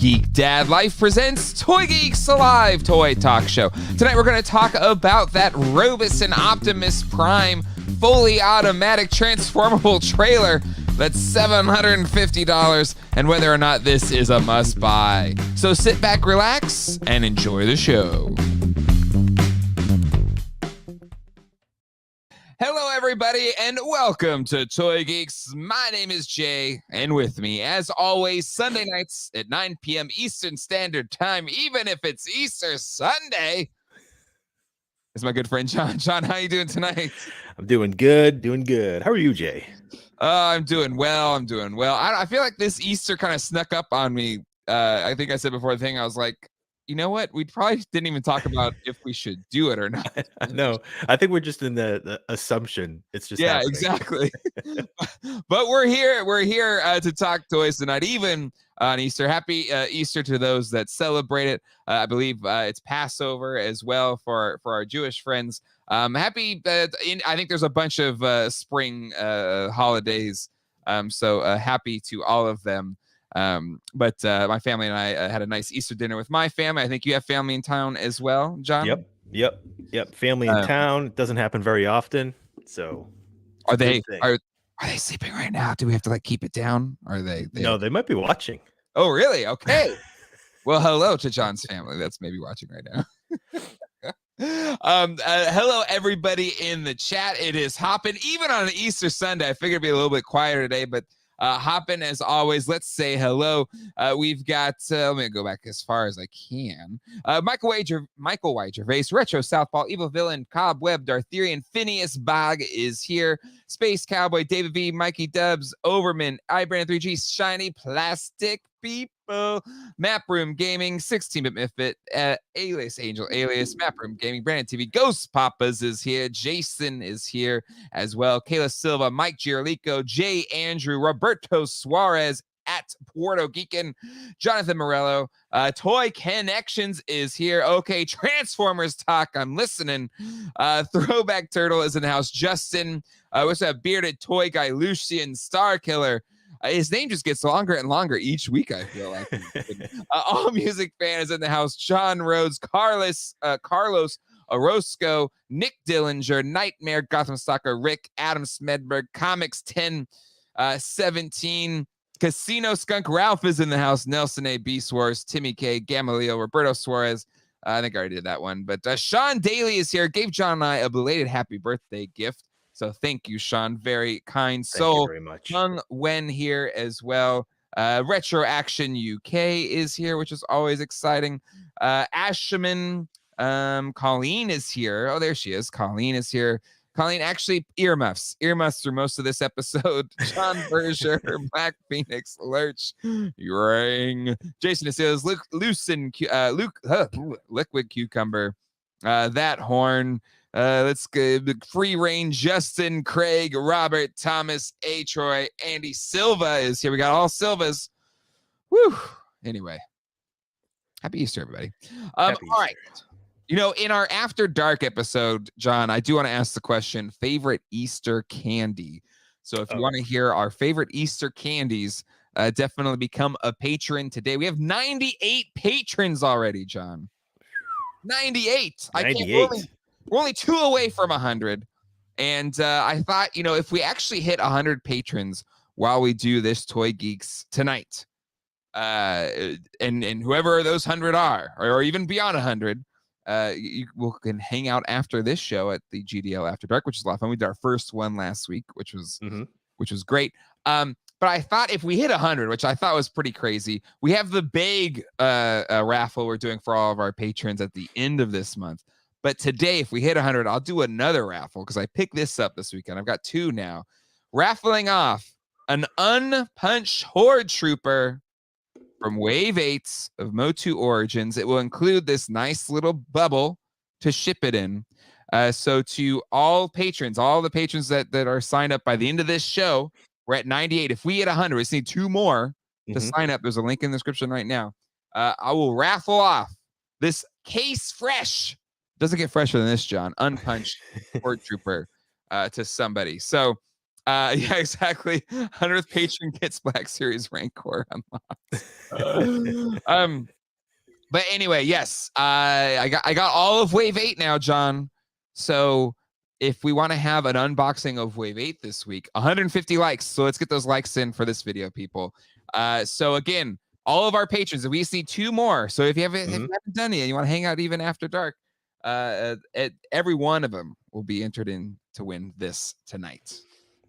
Geek Dad Life presents Toy Geeks, a live toy talk show. Tonight we're going to talk about that Robosen Optimus Prime fully automatic transformable trailer that's $750 and whether or not this is a must buy. So sit back, relax, and enjoy the show. Hello, everybody, and welcome to Toy Geeks. My name is Jay, and with me, as always, Sunday nights at 9 p.m. Eastern Standard Time, even if it's Easter Sunday, is my good friend John. John, how you doing tonight? I'm doing good, How are you, Jay? I'm doing well. I feel like this Easter kind of snuck up on me. I think I said before the thing, I was like, you know what? We probably didn't even talk about if we should do it or not. No, I think we're just in the assumption. It's just happening. Exactly. But we're here. We're here to talk toys tonight, even on Easter. Happy Easter to those that celebrate it. I believe it's Passover as well for our Jewish friends. Happy. I think there's a bunch of spring holidays. So happy to all of them. But my family and I had a nice Easter dinner with my family. I think you have family in town as well, John. Yep. Family in town. It doesn't happen very often. So are they sleeping right now? Do we have to like keep it down? Are they No, they might be watching. Oh, really? Okay. Well, hello to John's family that's maybe watching right now. Hello everybody in the chat. It is hopping even on an Easter Sunday. I figured it'd be a little bit quieter today, but hopping as always. Let's say hello. We've got let me go back as far as I can. Michael Y. Gervais, Retro Southpaw, Evil Villain, Cobweb, Dartherian, Phineas Bog is here. Space Cowboy, David V, Mikey Dubs, Overman, iBrand3G, Shiny Plastic People, Map Room Gaming, 16-bit Misfit, Alias Angel, Alias, Map Room Gaming, Brandon TV, Ghost Papas is here, Jason is here as well, Kayla Silva, Mike Giorlico, Jay Andrew, Roberto Suarez at Puerto Geekin, Jonathan Morello, Toy Connections is here. Okay, Transformers talk, I'm listening. Throwback Turtle is in the house. Justin, what's that bearded toy guy, Lucian, Star Killer. His name just gets longer and longer each week, I feel like. All Music Fan is in the house. John Rhodes, Carlos Orozco, Nick Dillinger, Nightmare, Gotham Stalker, Rick, Adam Smedberg, Comics 1017, Casino Skunk Ralph is in the house. Nelson A. Beast Wars, Timmy K, Gamaliel, Roberto Suarez. I think I already did that one. But Sean Daly is here. Gave John and I a belated happy birthday gift. So thank you, Sean. Very kind soul. Thank you very much. Young Wen here as well. Retro Action UK is here, which is always exciting. Asherman, Colleen is here. Oh, there she is. Colleen is here. Colleen, actually, earmuffs through most of this episode. John Berger, Black Phoenix, Lurch, Ring, Jason Aseos, Liquid Cucumber, That Horn. Let's go. Free Range, Justin, Craig, Robert, Thomas, A. Troy, Andy Silva is here. We got all Silvas. Woo. Anyway, happy Easter, everybody. All right. You know, in our After Dark episode, John, I do want to ask the question, favorite Easter candy. So if you want to hear our favorite Easter candies, definitely become a patron today. We have 98 patrons already, John. 98. 98. We're only 2 away from 100. And I thought, you know, if we actually hit 100 patrons while we do this Toy Geeks tonight, and whoever those 100 are, or even beyond 100, you can hang out after this show at the GDL After Dark, which is a lot of fun. We did our first one last week, which was great. But I thought if we hit 100, which I thought was pretty crazy, we have the big raffle we're doing for all of our patrons at the end of this month. But today, if we hit 100, I'll do another raffle because I picked this up this weekend. I've got 2 now. Raffling off an unpunched Horde Trooper from Wave 8 of Motu Origins. It will include this nice little bubble to ship it in. So to all patrons, all the patrons that are signed up by the end of this show, we're at 98. If we hit 100, we just need 2 more to sign up. There's a link in the description right now. I will raffle off this case fresh. Doesn't get fresher than this, John. Unpunched Horde Trooper to somebody. So Yeah, exactly. 100th patron gets Black Series Rancor unlocked. But anyway, yes, I got all of Wave 8 now, John. So if we want to have an unboxing of Wave 8 this week, 150 likes. So let's get those likes in for this video, people. So again, all of our patrons, we just need 2 more. So if you haven't done it and you want to hang out even after dark, every one of them will be entered in to win this tonight.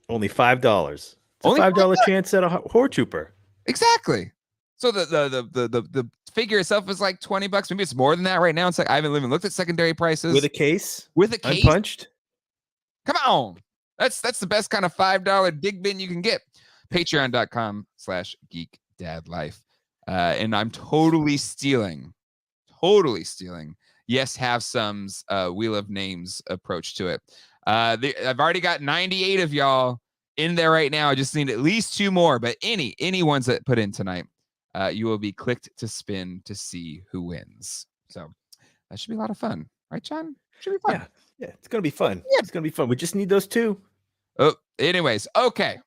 Only $5. It's a $5 chance at a Horde Trooper. Exactly. So the figure itself is like $20. Maybe it's more than that right now. It's like I haven't even looked at secondary prices. With a case? With a case? Unpunched? Come on. That's the best kind of $5 dig bin you can get. Patreon.com/geekdadlife. And I'm totally stealing. Yes, have some's Wheel of Names approach to it. I've already got 98 of y'all in there right now. I just need at least 2 more, but any ones that put in tonight, you will be clicked to spin to see who wins. So that should be a lot of fun, right, John? Should be fun. Yeah, it's gonna be fun. Yeah, it's gonna be fun. We just need those 2. Oh, anyways, okay.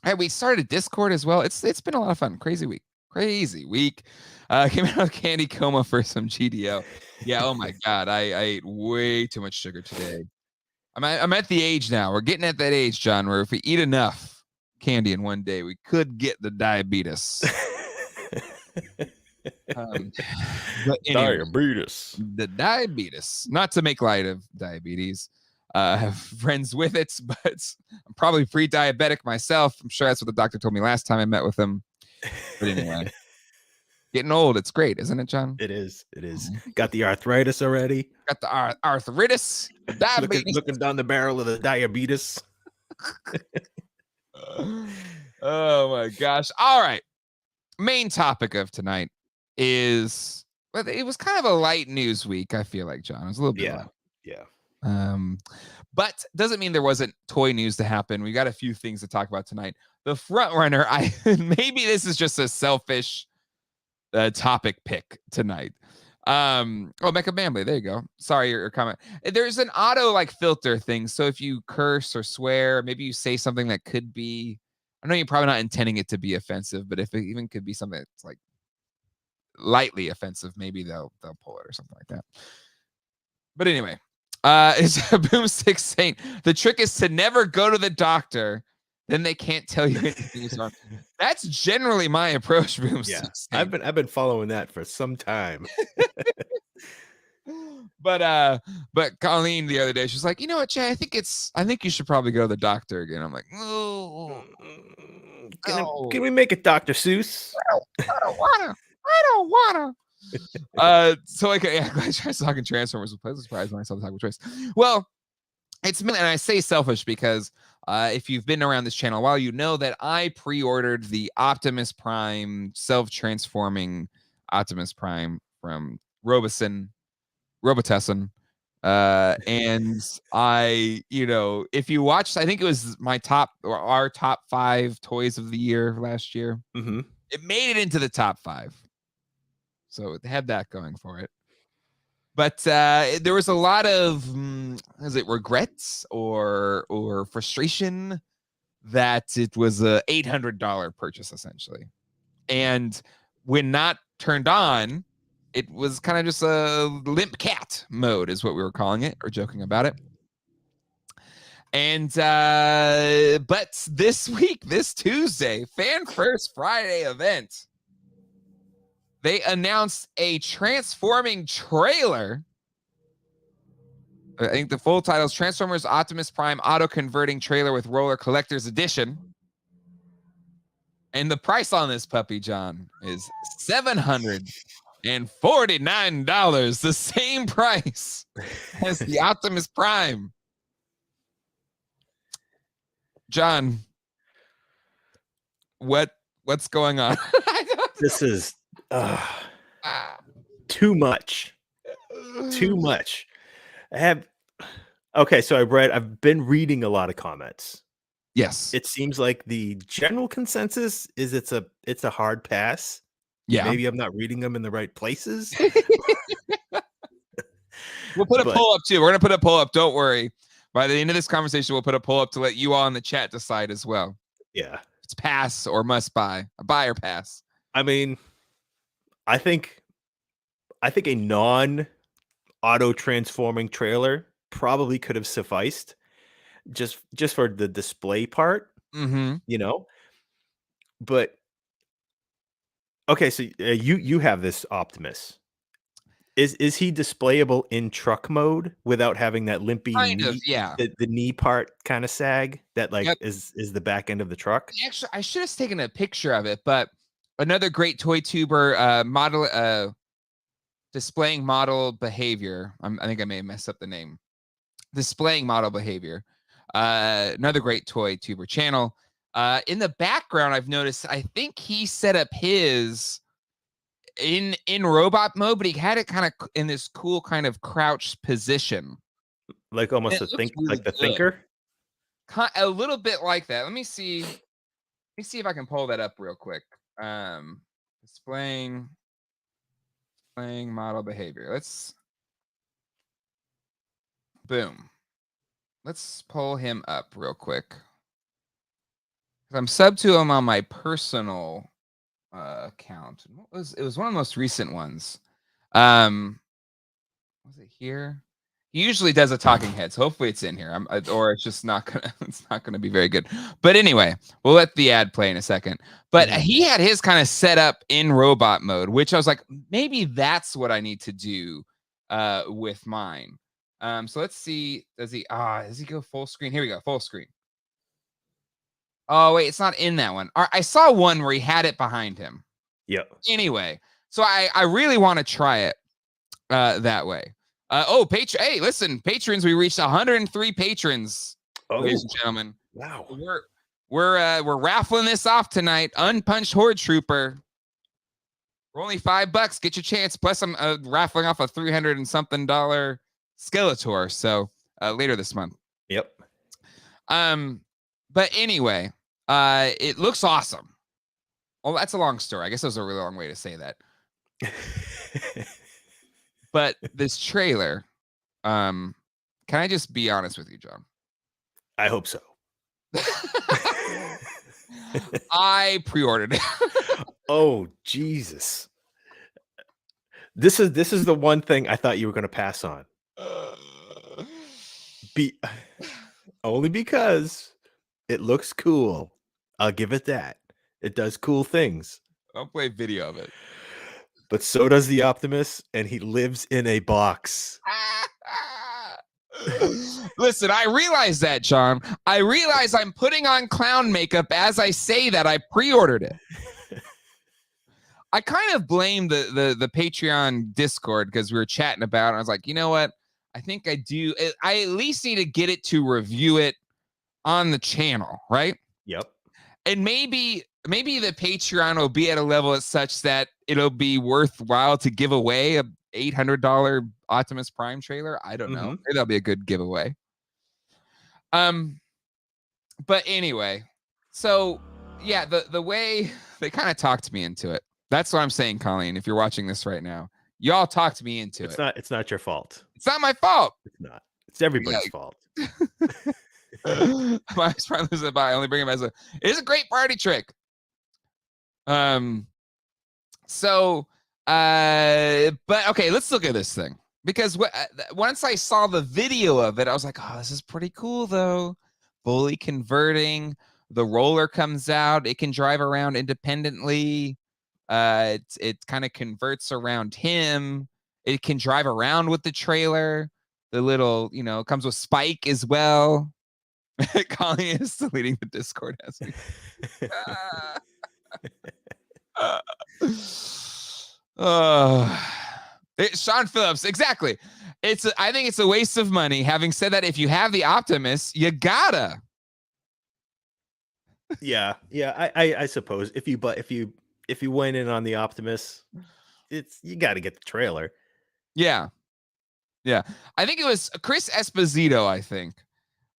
All right, we started Discord as well. It's been a lot of fun. Crazy week. Came out of candy coma for some GDO. Yeah. Oh my God, I ate way too much sugar today. I'm at the age now. We're getting at that age, John, where if we eat enough candy in one day, we could get the diabetes. Diabetes. The diabetes. Not to make light of diabetes. I have friends with it, but I'm probably pre-diabetic myself. I'm sure that's what the doctor told me last time I met with him. But anyway, getting old. It's great, isn't it, John? It is. Got the arthritis already. Got the arthritis. Diabetes. Looking down the barrel of the diabetes. Oh my gosh. All right. Main topic of tonight is, well, it was kind of a light news week, I feel like, John. It was a little bit light. Yeah. But doesn't mean there wasn't toy news to happen. We got a few things to talk about tonight. The front runner, maybe this is just a selfish topic pick tonight. Mecha Bambley, there you go. Sorry, your comment. There's an auto like filter thing. So if you curse or swear, maybe you say something that could be, I know you're probably not intending it to be offensive, but if it even could be something that's like lightly offensive, maybe they'll pull it or something like that. But anyway, it's Boomstick saying the trick is to never go to the doctor. Then they can't tell you anything is wrong. That's generally my approach, Boomstick. Yeah, I've been following that for some time. But Colleen the other day, she's like, you know what, Jay? I think you should probably go to the doctor again. I'm like, oh, can we make it Dr. Seuss? I don't wanna. So like, yeah, I tried talking Transformers. I was surprised when I saw the topic choice. Well, it's and I say selfish because if you've been around this channel a while, you know that I pre-ordered the Optimus Prime self-transforming Optimus Prime from Robosen. And I, if you watched, I think it was our top 5 toys of the year last year. Mm-hmm. It made it into the top 5. So it had that going for it. But there was a lot of, regrets or frustration that it was a $800 purchase, essentially. And when not turned on, it was kind of just a limp cat mode is what we were calling it, or joking about it. And but this week, this Tuesday, Fan First Friday event, they announced a transforming trailer. I think the full title is Transformers Optimus Prime Auto Converting Trailer with Roller Collector's Edition. And the price on this puppy, John, is $749. The same price as the Optimus Prime. John, what's going on? This is too much. I've been reading a lot of comments. Yes. It seems like the general consensus is it's a hard pass. Yeah. Maybe I'm not reading them in the right places. We'll put a poll up too. We're going to put a poll up. Don't worry. By the end of this conversation, we'll put a poll up to let you all in the chat decide as well. Yeah. It's pass or must buy. A buy or pass. I mean, I think a non-auto transforming trailer probably could have sufficed just for the display part, you know. But okay, so you have this Optimus. Is he displayable in truck mode without having that limpy Kind knee? of, yeah. The knee part kind of sag that like Yep. is the back end of the truck. Actually, I should have taken a picture of it, but another great toy tuber model displaying model behavior. I think I may have messed up the name. Displaying model behavior. Another great toy tuber channel. In the background, I've noticed. I think he set up his in robot mode, but he had it kind of in this cool kind of crouched position, Like almost really like the good. thinker. A little bit like that. Let me see. Let me see if I can pull that up real quick. Displaying model behavior. Let's boom. Let's pull him up real quick. I'm sub to him on my personal account. It was one of the most recent ones. Was it here? He usually does a talking head, so hopefully it's in here. Or it's just not gonna. It's not gonna be very good. But anyway, we'll let the ad play in a second. But he had his kind of set up in robot mode, which I was like, maybe that's what I need to do with mine. So let's see. Does he go full screen? Here we go, full screen. Oh wait, it's not in that one. I saw one where he had it behind him. Yep. Anyway, so I really want to try it that way. Hey, listen, patrons, we reached 103 patrons, ladies and gentlemen. Wow. We're raffling this off tonight. Unpunched Horde Trooper. We're only $5. Get your chance. Plus, I'm raffling off a $300 and something Skeletor. So later this month. Yep. But anyway, it looks awesome. Well, that's a long story. I guess that was a really long way to say that. But this trailer, can I just be honest with you, John? I hope so. I pre-ordered it. Oh, Jesus. This is the one thing I thought you were going to pass on. Only because it looks cool. I'll give it that. It does cool things. I'll play video of it. But so does the Optimus, and he lives in a box. Listen, I realize that, John. I realize I'm putting on clown makeup as I say that I pre-ordered it. I kind of blame the Patreon Discord because we were chatting about it. And I was like, you know what? I think I do. I at least need to get it to review it on the channel, right? Yep. And maybe the Patreon will be at a level as such that it'll be worthwhile to give away a $800 Optimus Prime trailer. I don't know. Maybe that'll be a good giveaway. But anyway, so yeah, the way they kind of talked me into it. That's what I'm saying, Colleen. If you're watching this right now, y'all talked me into it. It's not your fault. It's not my fault. It's not. It's everybody's fault. My Prime loses a buy. I only bring him as it is a great party trick. So, but okay, let's look at this thing because once I saw the video of it, I was like, oh, this is pretty cool though. Fully converting, the roller comes out, it can drive around independently. It kind of converts around him. It can drive around with the trailer. The little, it comes with Spike as well. Colleen is deleting the Discord as we. Sean Phillips, exactly. I think it's a waste of money. Having said that, if you have the Optimus, you gotta. Yeah. I suppose if you went in on the Optimus, you got to get the trailer. Yeah. I think it was Chris Esposito. I think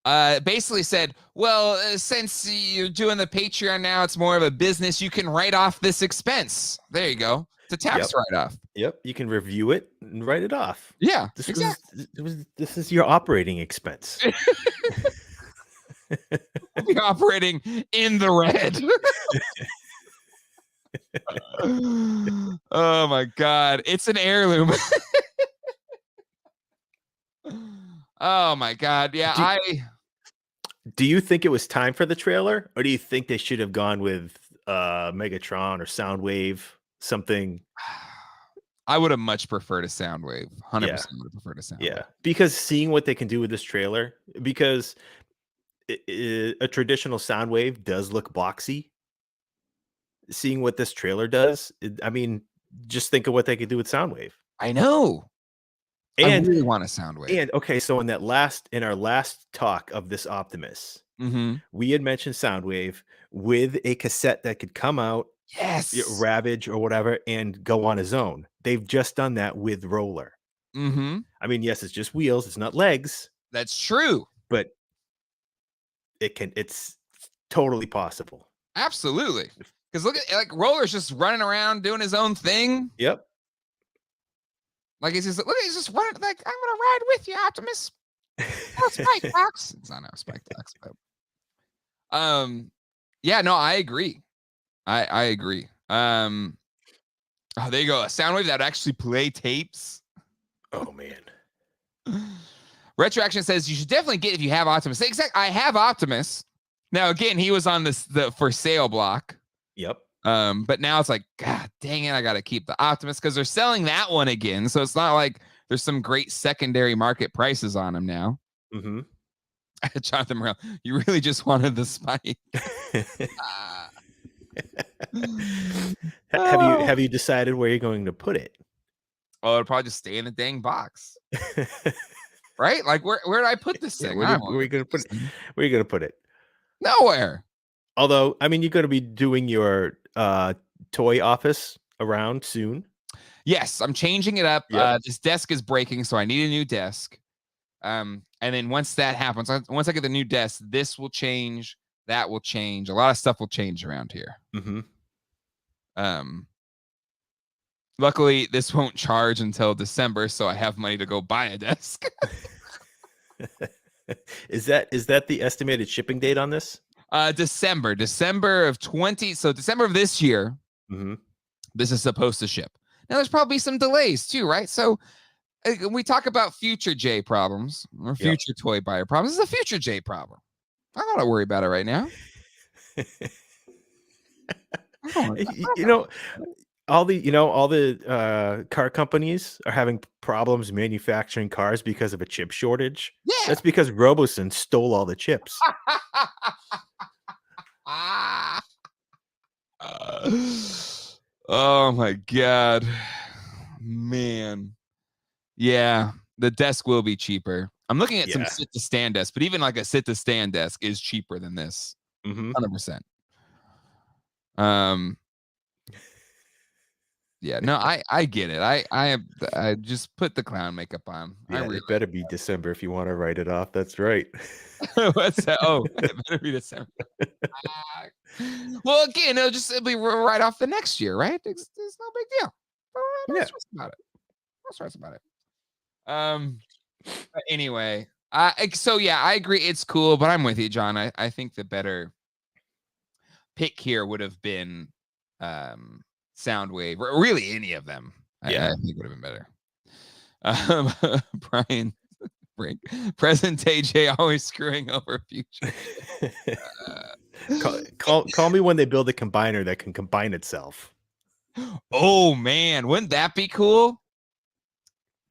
basically said, well, since you're doing the Patreon now, it's more of a business. You can write off this expense. There you go. It's a tax write-off. Yep, you can review it and write it off. Yeah, This is your operating expense. We'll be operating in the red. Oh my God. It's an heirloom. Oh my God. Yeah, do you think it was time for the trailer, or do you think they should have gone with Megatron or Soundwave, something? I would have much preferred a Soundwave. 100% Yeah. would have preferred a Soundwave. Yeah, because seeing what they can do with this trailer, because a traditional Soundwave does look boxy. Seeing what this trailer does, I mean, just think of what they could do with Soundwave. I know. And I really want a Soundwave. And okay, so in our last talk of this Optimus, we had mentioned Soundwave with a cassette that could come out, Ravage or whatever, and go on his own. They've just done that with Roller. I mean, yes, it's just wheels, it's not legs. That's true. But it's totally possible. Absolutely. Because look at like Roller's just running around doing his own thing. Yep. Like he's just running like, I'm gonna ride with you, Optimus. Oh, Spike Fox. It's not Spike Fox, but yeah, no, I agree. I agree. Oh, there you go. A Soundwave that actually play tapes. Oh man. Retroaction says you should definitely get if you have Optimus. Exactly. I have Optimus. Now again, he was on the for sale block. Yep. But now it's like, God dang it, I gotta keep the Optimus because they're selling that one again. So it's not like there's some great secondary market prices on him now. Jonathan Morrell, you really just wanted the Spike. Have you decided where you're going to put it? Oh, it'll probably just stay in the dang box. Right? Like where did I put this thing? Where are you gonna put it? Where are you gonna put it? Nowhere. Although, I mean, you're gonna be doing your toy office around soon. Yes, I'm changing it up. This desk is breaking, so I need a new desk. And then once that happens, once I get the new desk, this will change. That will change. A lot of stuff will change around here. Luckily, this won't charge until December, so I have money to go buy a desk. Is that the estimated shipping date on this? December of this year. This is supposed to ship. Now, there's probably some delays too, right? So we talk about future J problems or future toy buyer problems. This is a future J problem. I don't gotta worry about it right now. All the car companies are having problems manufacturing cars because of a chip shortage. Yeah, that's because Robosen stole all the chips. Oh my God, man. Yeah, the desk will be cheaper. I'm looking at some sit to stand desks, but even like a sit to stand desk is cheaper than this. 100%. Yeah, no, I get it. I just put the clown makeup on. Yeah, it better be December if you want to write it off. That's right. What's that? Oh, it better be December. Well, again, it'll be right off the next year, right? It's no big deal. Don't stress about it. Don't stress about it. But anyway, so yeah, I agree. It's cool, but I'm with you, John. I think the better pick here would have been Soundwave, or really any of them. I think would have been better. Brian, present day J always screwing over future. Call me when they build a combiner that can combine itself. Oh man, wouldn't that be cool?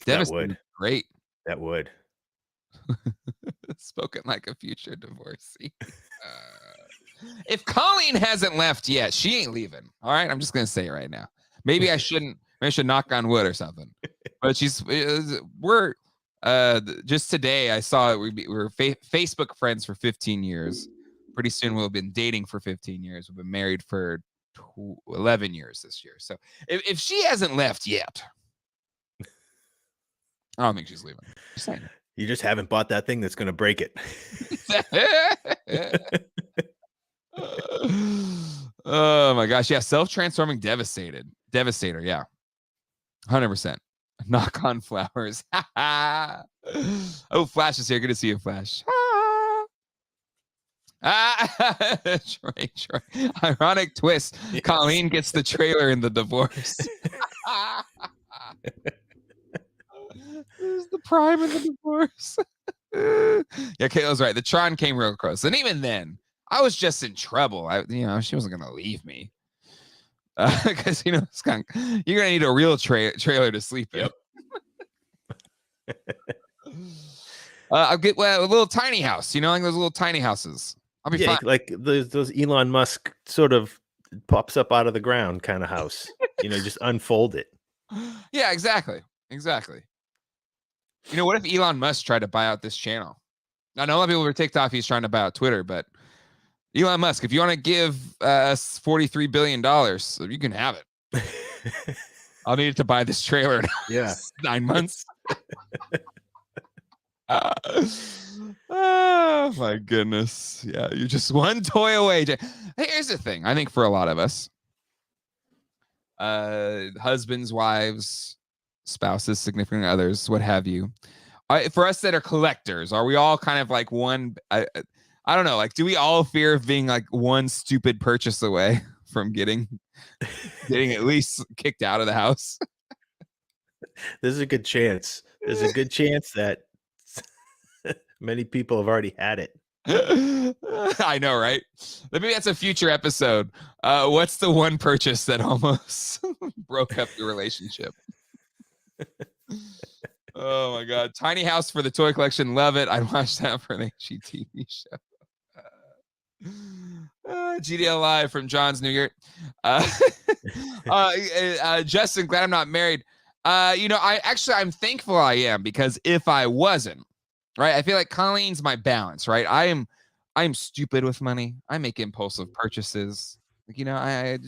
That would. Great. That would. Spoken like a future divorcee. If Colleen hasn't left yet, she ain't leaving. All right, I'm just gonna say it right now. Maybe I shouldn't. Maybe I should knock on wood or something. But we're just today. I saw it. We're Facebook friends for 15 years. Pretty soon we'll have been dating for 15 years. We've been married for 11 years this year. So if she hasn't left yet, I don't think she's leaving. Just saying. You just haven't bought that thing that's going to break it. Oh my gosh. Yeah. Self-transforming Devastator. Yeah. 100%. Knock on flowers. Oh, Flash is here. Good to see you, Flash. Troy. Ironic twist. Yes. Colleen gets the trailer in the divorce. There's the Prime in the divorce. Yeah, Kayla's right. The Tron came real close. And even then, I was just in trouble. She wasn't going to leave me. Because, you're going to need a real trailer to sleep in. I'll get a little tiny house, like those little tiny houses. I'll be fine. Like those Elon Musk sort of pops up out of the ground kind of house. Just unfold it. Yeah, exactly. What if Elon Musk tried to buy out this channel? I know a lot of people were ticked off he's trying to buy out Twitter, but Elon Musk, if you want to give us $43 billion, you can have it. I'll need it to buy this trailer in 9 months. Oh my goodness. Yeah, you're just one toy away. Here's the thing. I think for a lot of us, husbands, wives, spouses, significant others, what have you, for us that are collectors, are we all kind of like one? I don't know. Like, do we all fear of being like one stupid purchase away from getting at least kicked out of the house? There's a good chance. There's a good chance that many people have already had it. I know, right? Maybe that's a future episode. What's the one purchase that almost broke up your relationship? Oh my God. Tiny house for the toy collection. Love it. I'd watch that for an HGTV show. GDL Live from John's New York. Justin, glad I'm not married. I'm thankful I am, because if I wasn't, right, I feel like Colleen's my balance, right? I'm stupid with money. I make impulsive purchases. I'm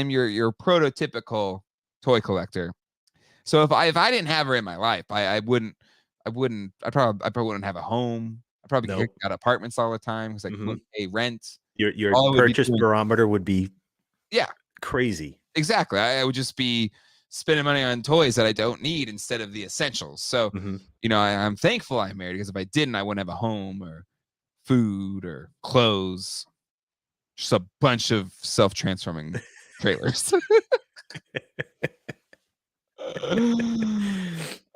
your prototypical toy collector. So if I didn't have her in my life, I probably wouldn't have a home. I probably get kicked out of apartments all the time because I couldn't pay rent. Your purchase barometer would be crazy. Exactly. I would just be spending money on toys that I don't need instead of the essentials. So, I'm thankful I'm married, because if I didn't, I wouldn't have a home or food or clothes. Just a bunch of self-transforming trailers.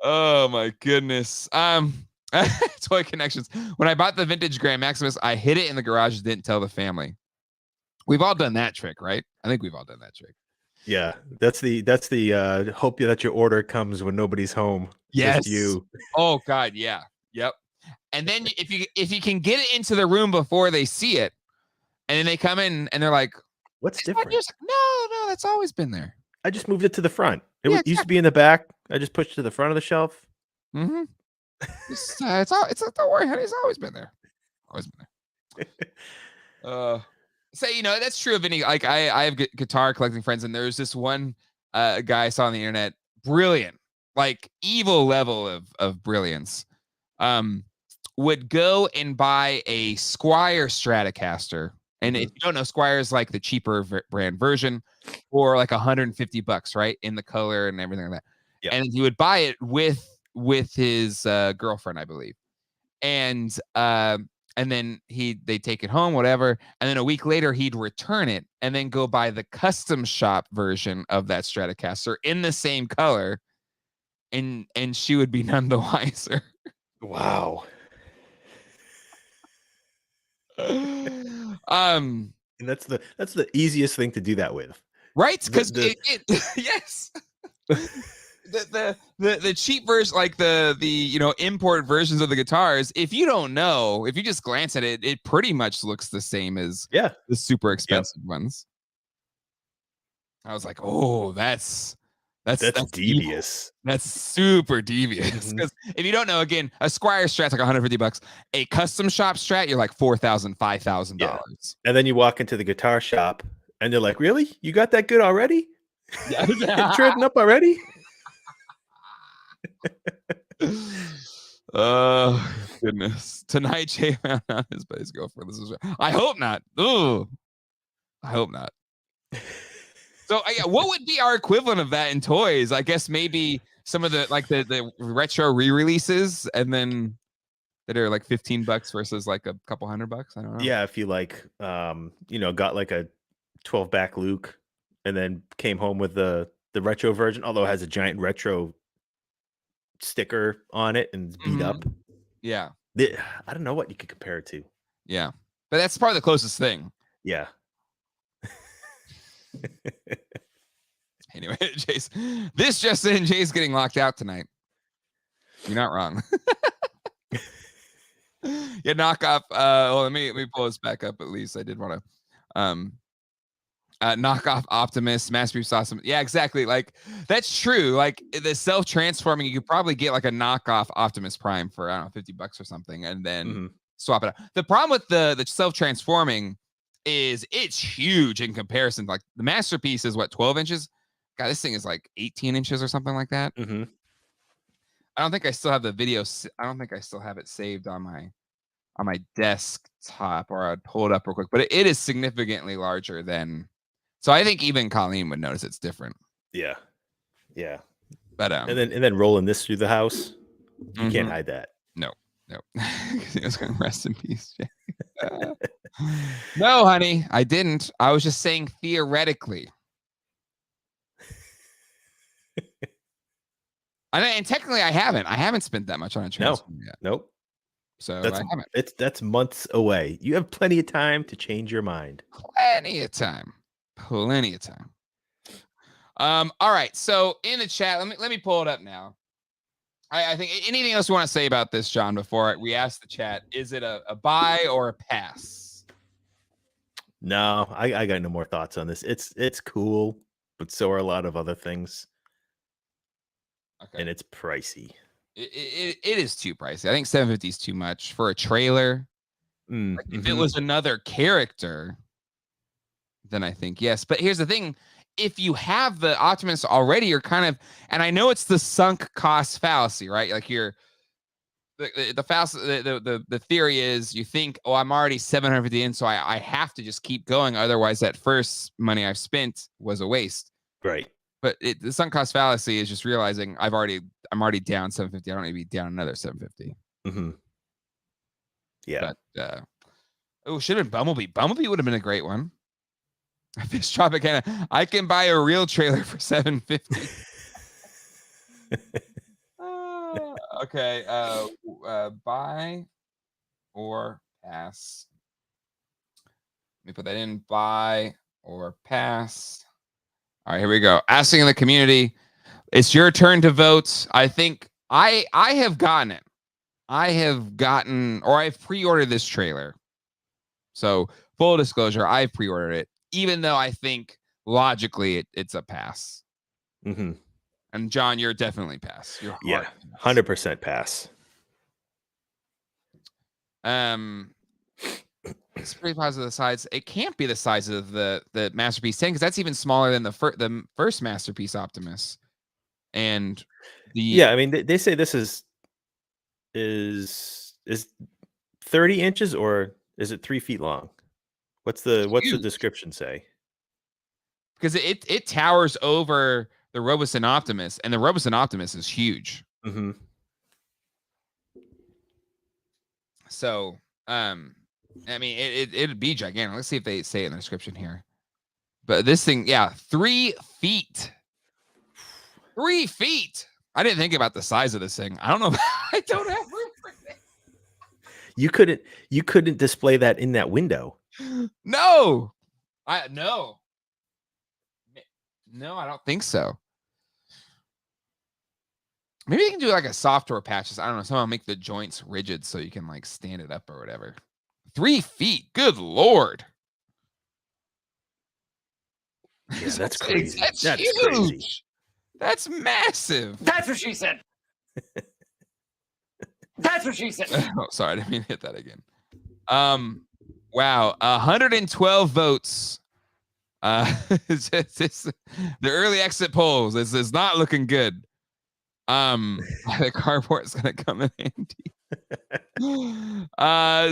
Oh my goodness. Toy connections. When I bought the vintage Grand Maximus, I hid it in the garage and didn't tell the family. We've all done that trick, right? I think we've all done that trick. Yeah, that's the hope that your order comes when nobody's home. Yes. Just you. Oh God, yeah. Yep. And then if you can get it into the room before they see it, and then they come in and they're like, "What's different?" No, that's always been there. I just moved it to the front. It used to be in the back. I just pushed it to the front of the shelf. Mm-hmm. Don't worry, honey. It's always been there. Always been there. That's true of any. Like I have guitar collecting friends, and there's this one guy I saw on the internet. Brilliant, like evil level of brilliance. Would go and buy a Squier Stratocaster. And if you don't know, Squier is like the cheaper brand version, or like $150, right? In the color and everything like that. Yep. And he would buy it with his girlfriend, I believe. And then they take it home, whatever. And then a week later, he'd return it and then go buy the custom shop version of that Stratocaster in the same color. And she would be none the wiser. Wow. And that's the easiest thing to do that with, right? Because yes, the cheap version, like the import versions of the guitars, if you don't know, if you just glance at it, it pretty much looks the same as the super expensive ones. I was like, oh, that's devious. Evil. That's super devious. Because if you don't know, again, a Squier Strat's like $150. A custom shop Strat, you're like $4,000, $5,000. And then you walk into the guitar shop, and they're like, "Really? You got that good already? Yeah. Trading up already?" Oh goodness! Tonight, Jay found out his buddy's girlfriend. I hope not. Ooh, I hope not. So, yeah, what would be our equivalent of that in toys? I guess maybe some of the the retro re-releases, and then that are like $15 versus like a couple $100. I don't know. Yeah, if you got like a 12 back Luke, and then came home with the retro version, although it has a giant retro sticker on it and it's beat up. Yeah. I don't know what you could compare it to. Yeah. But that's probably the closest thing. Yeah. Anyway, Jace, this just in, Jay's getting locked out tonight. You're not wrong. Yeah, knock off. Well, let me pull this back up at least. I did want to knock off Optimus, Masterpiece Awesome. Yeah, exactly. Like, that's true. Like, the self-transforming, you could probably get like a knockoff Optimus Prime for, I don't know, $50 or something, and then swap it out. The problem with the self-transforming is it's huge in comparison. Like, the Masterpiece is what, 12 inches? God, this thing is like 18 inches or something like that. I don't think I still have the video. I don't think I still have it saved on my desktop, or I'd pull it up real quick. But it is significantly larger than. So I think even Colleen would notice it's different. Yeah, yeah. But and then rolling this through the house, you can't hide that. No. He was going to rest in peace. No, honey, I didn't. I was just saying theoretically. And technically, I haven't spent that much on a transform yet. Nope. So that's months away. You have plenty of time to change your mind. Plenty of time. All right. So in the chat, let me pull it up now. I think anything else you want to say about this, John, before we ask the chat? Is it a buy or a pass? No, I got no more thoughts on this. It's cool, but so are a lot of other things. Okay. And it's pricey. It is too pricey. I think $750 is too much for a trailer. Like, if it was another character, then I think yes. But here's the thing: if you have the Optimus already, you're kind of, and I know it's the sunk cost fallacy, right? Like, the theory is you think, oh, I'm already $750 in, so I have to just keep going. Otherwise, that first money I've spent was a waste. Right. But the sunk cost fallacy is just realizing I'm already down $750. I don't need to be down another $750. Yeah. But should have been Bumblebee. Bumblebee would have been a great one. Fish Tropicana. I can buy a real trailer for $750. Okay. Buy or pass. Let me put that in. Buy or pass. All right, here we go. Asking in the community, it's your turn to vote. I think I have gotten it. Or I've pre-ordered this trailer. So full disclosure, I've pre-ordered it, even though I think logically it's a pass. And John, you're definitely pass. You're 100% pass. It's pretty positive. The size. It can't be the size of the Masterpiece 10, because that's even smaller than the first Masterpiece Optimus. And I mean, they say this is 30 inches, or is it 3 feet long? What's the description say? Because it towers over the Robosen Optimus, and the Robosen Optimus is huge. So, I mean, it'd be gigantic. Let's see if they say it in the description here. But this thing, 3 feet. 3 feet. I didn't think about the size of this thing. I don't know. I don't have room for this. You couldn't display that in that window. No. No, I don't think so. Maybe you can do like a software patch. I don't know. Somehow make the joints rigid so you can like stand it up or whatever. 3 feet. Good Lord. Yeah, that's crazy. That's huge. Crazy. That's massive. That's what she said. That's what she said. Oh, sorry. I didn't mean to hit that again. Wow. 112 votes. The early exit polls is not looking good. The cardboard is gonna come in handy.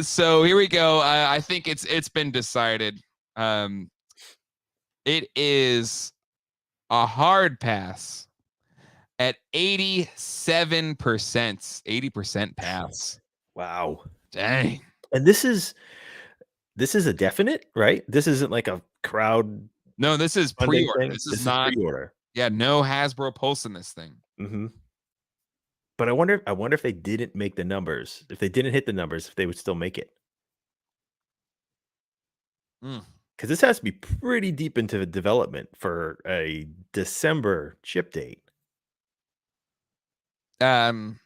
So here we go. I think it's been decided. It is a hard pass at 87%. 80% pass. Wow. Dang. And this is a definite, right? This isn't like a crowd No, this is funding pre-order. thing. This is This is not. pre-order. Yeah, no Hasbro Pulse in this thing. Mm-hmm. But I wonder if they didn't make the numbers. If they didn't hit the numbers, if they would still make it. Because this has to be pretty deep into the development for a December ship date. That's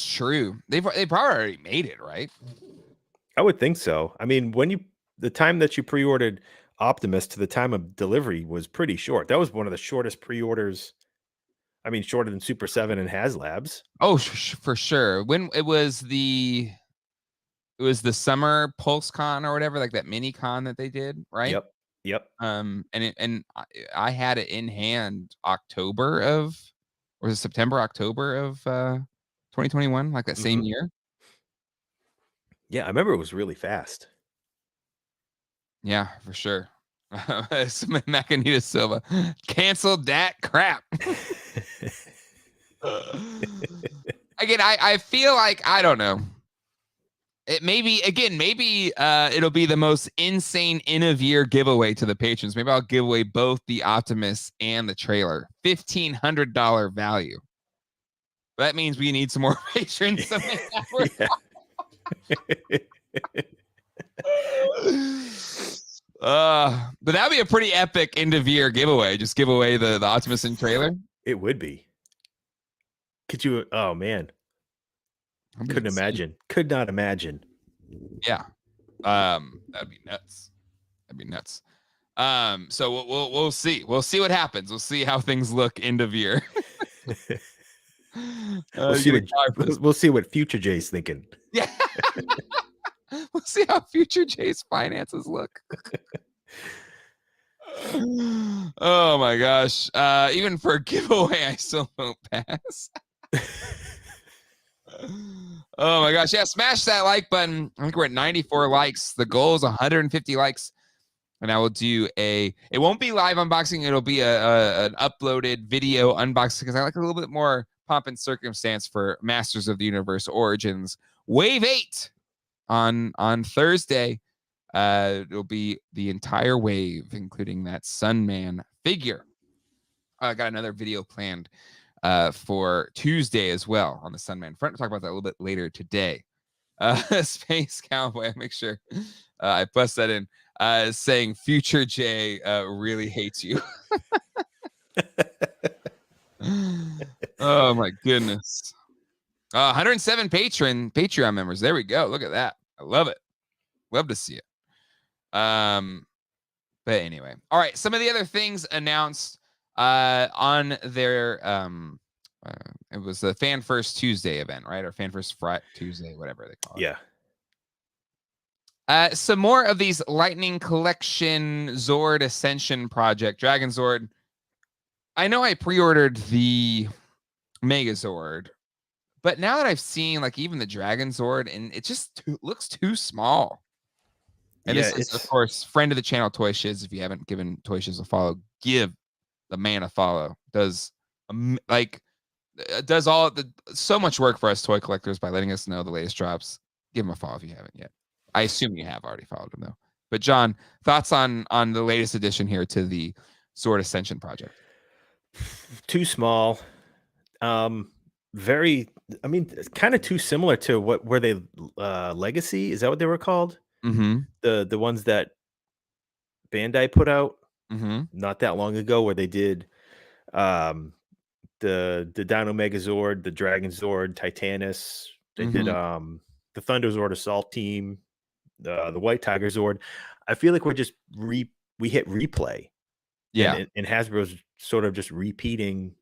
true. They probably already made it, right? I would think so. I mean, the time that you pre-ordered Optimus to the time of delivery was pretty short. That was one of the shortest pre-orders. I mean, shorter than Super 7 and HasLabs. Oh, for sure. When it was the summer Pulse Con or whatever, like that mini con that they did, right? Yep. And I had it in hand October of, or was it September, October of 2021, like that same year. Yeah, I remember it was really fast. Yeah, for sure. Macanita Silva canceled that crap. Again, I feel like, I don't know. Maybe it'll be the most insane end of year giveaway to the patrons. Maybe I'll give away both the Optimus and the trailer. $1,500 value. That means we need some more patrons. But that'd be a pretty epic end of year giveaway. Just give away the Optimus and trailer. It would be. Could you? Oh man, couldn't imagine. Could not imagine. Yeah, that'd be nuts. That'd be nuts. So we'll see. We'll see what happens. We'll see how things look end of year. We'll see what Future Jay's thinking. Yeah. We'll see how Future Jay's finances look. Oh my gosh. Even for a giveaway, I still won't pass. Oh my gosh. Yeah, smash that like button. I think we're at 94 likes. The goal is 150 likes. And I will do it won't be live unboxing. It'll be an uploaded video unboxing because I like a little bit more pomp and circumstance for Masters of the Universe Origins Wave 8 on Thursday. It'll be the entire wave, including that Sunman figure. I got another video planned for Tuesday as well on the Sunman front. We'll talk about that a little bit later today. Space Cowboy, make sure I bust that in. Saying Future Jay really hates you. Oh my goodness. 107 Patreon members. There we go. Look at that. I love it. Love to see it. But anyway. All right. Some of the other things announced on their it was the Fan First Tuesday event, right? Or Fan First Friday Tuesday, whatever they call it. Yeah. Some more of these Lightning Collection Zord Ascension Project Dragon Zord. I know I pre-ordered the Megazord, but now that I've seen like even the Dragon Zord, and it just looks too small. And this is, of course, friend of the channel, Toy Shiz. If you haven't given Toy Shiz a follow, give the man a follow. Does so much work for us toy collectors by letting us know the latest drops. Give him a follow if you haven't yet. I assume you have already followed him though. But John, thoughts on the latest addition here to the Zord Ascension project? Too small. Very. I mean, kind of too similar to what were they? Legacy, is that what they were called? Mm-hmm. The ones that Bandai put out not that long ago, where they did the Dino Megazord, the Dragon Zord, Titanus. They did the Thunder Zord Assault Team, the White Tiger Zord. I feel like we're just we hit replay. Yeah. And Hasbro's sort of just repeating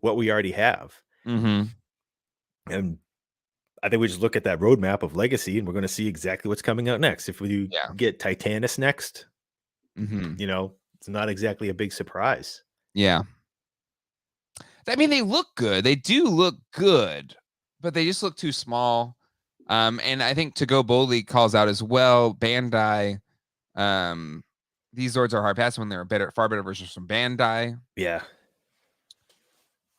what we already have. And I think we just look at that roadmap of Legacy and we're going to see exactly what's coming out next. If we get Titanus next, you know, it's not exactly a big surprise. Yeah. I mean, they look good. They do look good, but they just look too small. And I think To Go Boldly calls out as well. Bandai, these Zords are hard pass when they're far better versions from Bandai. Yeah.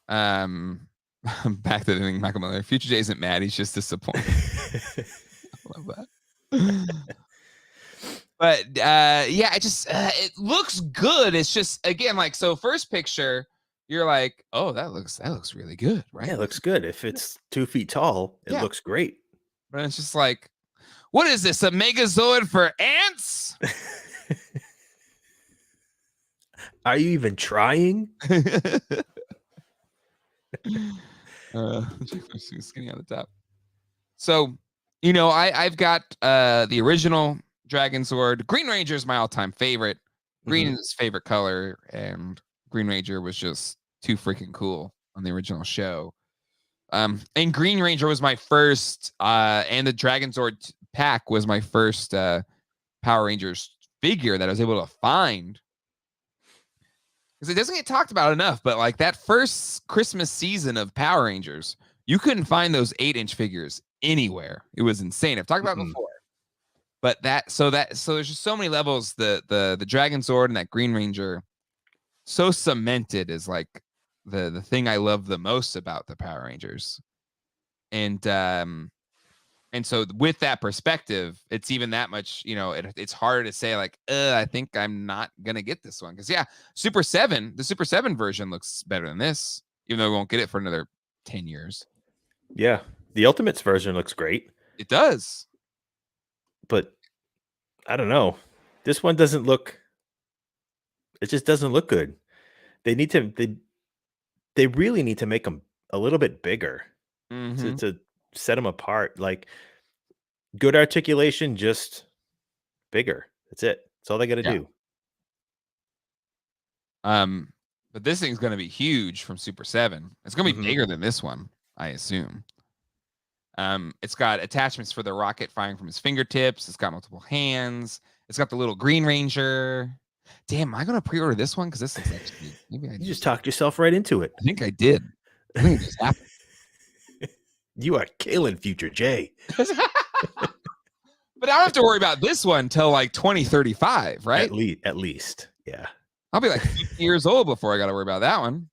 Back to the thing, Michael Miller. Future J isn't mad; he's just disappointed. I love that. But yeah, it looks good. It's just, again, like, so first picture, you're like, oh, that looks really good, right? Yeah, it looks good. If it's 2 feet tall, it looks great. But it's just like, what is this? A Megazord for ants? Are you even trying? Skinny on the top. So, you know, I've got the original Dragon Sword. Green Ranger is my all-time favorite. Green is his favorite color, and Green Ranger was just too freaking cool on the original show. And Green Ranger was my first, and the Dragon Sword pack was my first Power Rangers figure that I was able to find. Because it doesn't get talked about enough, but like that first Christmas season of Power Rangers, you couldn't find those 8-inch figures anywhere. It was insane. I've talked about it before. But so there's just so many levels. The Dragon Sword and that Green Ranger, so cemented is like the thing I love the most about the Power Rangers. And so with that perspective, it's even that much, you know, it's harder to say like, I think I'm not gonna get this one. Because yeah, the Super 7 version looks better than this, even though we won't get it for another 10 years. Yeah. The Ultimates version looks great. It does. But I don't know. This one doesn't look, it just doesn't look good. They need to, they really need to make them a little bit bigger to set them apart. Like, good articulation, just bigger. That's it. That's all they got to do. But this thing's going to be huge from Super 7. It's going to be bigger than this one, I assume. It's got attachments for the rocket firing from his fingertips. It's got multiple hands. It's got the little Green Ranger. Damn, am I going to pre-order this one? Because this looks actually, maybe You just talked yourself right into it. I think I did. I think it just happened. You are killing Future J. But I don't have to worry about this one till like 2035, right? At least. Yeah. I'll be like 50 years old before I got to worry about that one.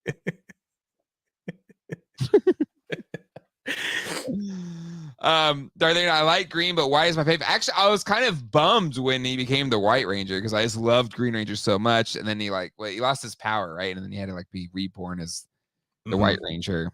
I like green, but white is my favorite. Actually, I was kind of bummed when he became the White Ranger because I just loved Green Ranger so much. And then he lost his power, right? And then he had to like be reborn as the White Ranger.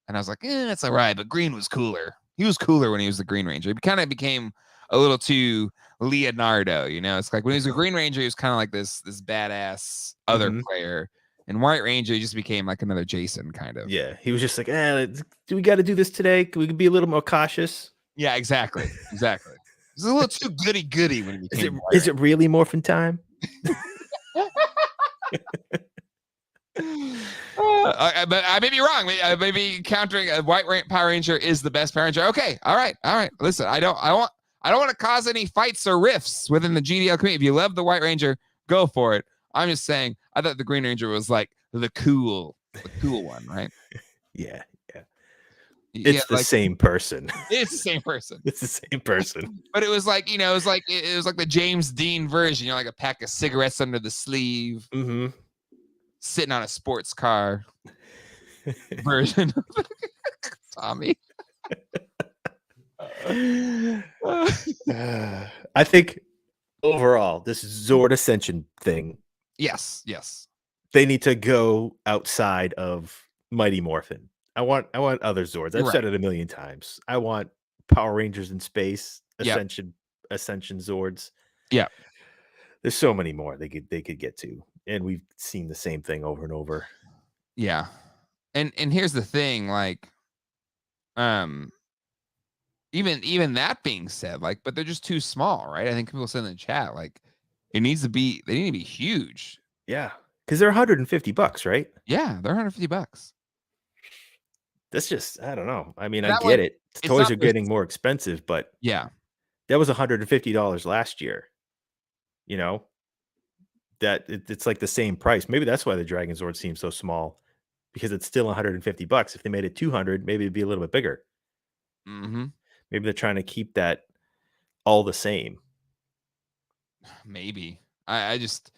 And I was like, it's all right, but green was cooler. He was cooler when he was the Green Ranger. He kind of became a little too Leonardo, you know? It's like when he was a Green Ranger, he was kind of like this badass other player. And White Ranger, he just became like another Jason, kind of. Yeah, he was just like, do we got to do this today? Can we be a little more cautious? Yeah, exactly. Exactly. It's a little too goody-goody when he became Is it really morphin' time? But I may be wrong. Maybe countering a Power Ranger is the best Power Ranger. Okay, all right. Listen, I don't want to cause any fights or rifts within the GDL community. If you love the White Ranger, go for it. I'm just saying, I thought the Green Ranger was like the cool one, right? Yeah. It's the same person. It's the same person. It's the same person. But it was like, it was like the James Dean version, like a pack of cigarettes under the sleeve. Sitting on a sports car version of Tommy. I think overall, this Zord Ascension thing. Yes. They need to go outside of Mighty Morphin. I want other Zords. I've said it a million times. I want Power Rangers in space, Ascension Zords. Yeah. There's so many more they could get to. And we've seen the same thing over and over. Yeah. And here's the thing, like, even that being said, like, but they're just too small, right? I think people said in the chat, like, they need to be huge. Yeah. Because they're $150, right? Yeah, they're $150. That's just, I don't know. I mean, I get it. Toys are getting more expensive, but yeah, that was $150 last year. You know? that it's like the same price. Maybe that's why the Dragon Zord seems so small, because it's still $150. If they made it 200, maybe it'd be a little bit bigger. Mm-hmm. Maybe they're trying to keep that all the same. Maybe. I just,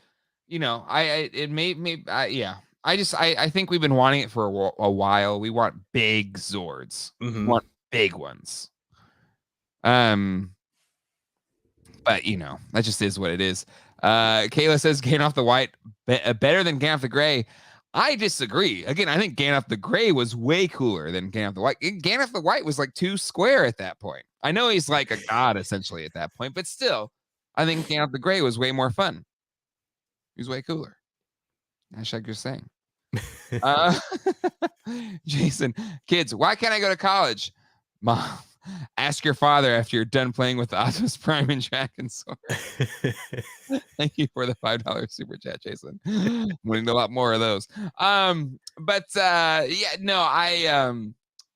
it may yeah. I think we've been wanting it for a while. We want big Zords. We want big ones. But that just is what it is. Kayla says Gandalf the White better than Gandalf the Gray. I disagree. Again, I think Gandalf the Gray was way cooler than Gandalf the White. Gandalf the White was like too square at that point. I know he's like a god essentially at that point, but still, I think Gandalf the Gray was way more fun. He was way cooler. Hashtag you're saying. Jason, kids, why can't I go to college? Mom, ask your father after you're done playing with Optimus Prime and Dragon Sword. Thank you for the $5 super chat, Jason. We need a lot more of those.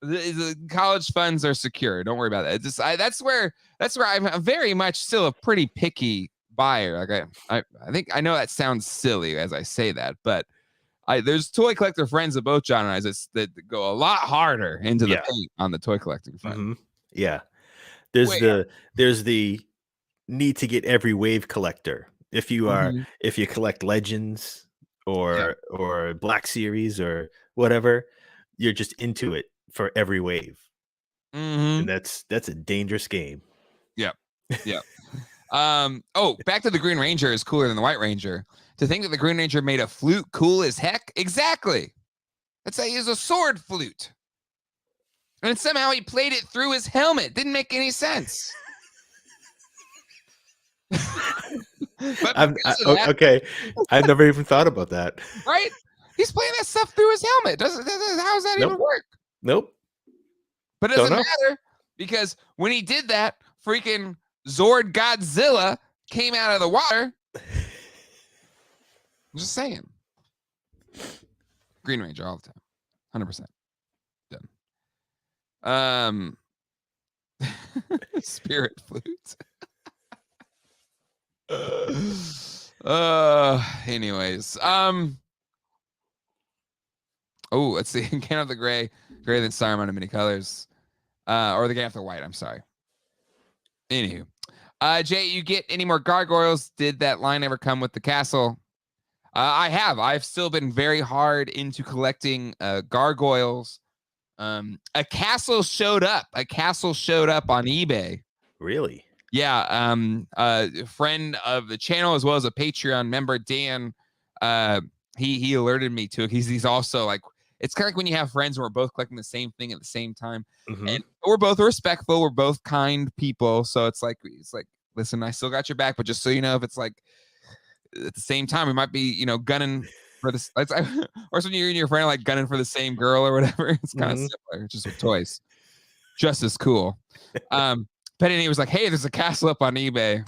The college funds are secure. Don't worry about that. That's where I'm very much still a pretty picky buyer. Like I think I know that sounds silly as I say that, but there's toy collector friends of both John and I that go a lot harder into the paint on the toy collecting fund. Yeah. There's the need to get every wave collector. If you collect Legends or Black Series or whatever, you're just into it for every wave. And that's a dangerous game. Yep. Back to the Green Ranger is cooler than the White Ranger. To think that the Green Ranger made a flute cool as heck? Exactly. That's how he is a sword flute. And somehow he played it through his helmet. Didn't make any sense. Okay. I've never even thought about that. Right? He's playing that stuff through his helmet. How does that even work? Nope. But it doesn't matter, because when he did that, freaking Zord Godzilla came out of the water. I'm just saying. Green Ranger all the time. 100%. Done. Spirit flute. Anyways. Let's see. Gandalf the Gray. Greater than Saruman in many colors. Or the Gandalf the White, I'm sorry. Anywho. Jay, you get any more gargoyles? Did that line ever come with the castle? I have. I've still been very hard into collecting gargoyles. A castle showed up. On eBay. Really? Yeah. A friend of the channel as well as a Patreon member, Dan. He alerted me to it. He's also like, it's kind of like when you have friends who are both collecting the same thing at the same time, and we're both respectful. We're both kind people. So it's like, listen, I still got your back, but just so you know, if it's like at the same time, we might be, gunning for this. Or when you and your friend are like gunning for the same girl or whatever. It's kind of similar, just with toys. Just as cool. Petty was like, hey, there's a castle up on eBay.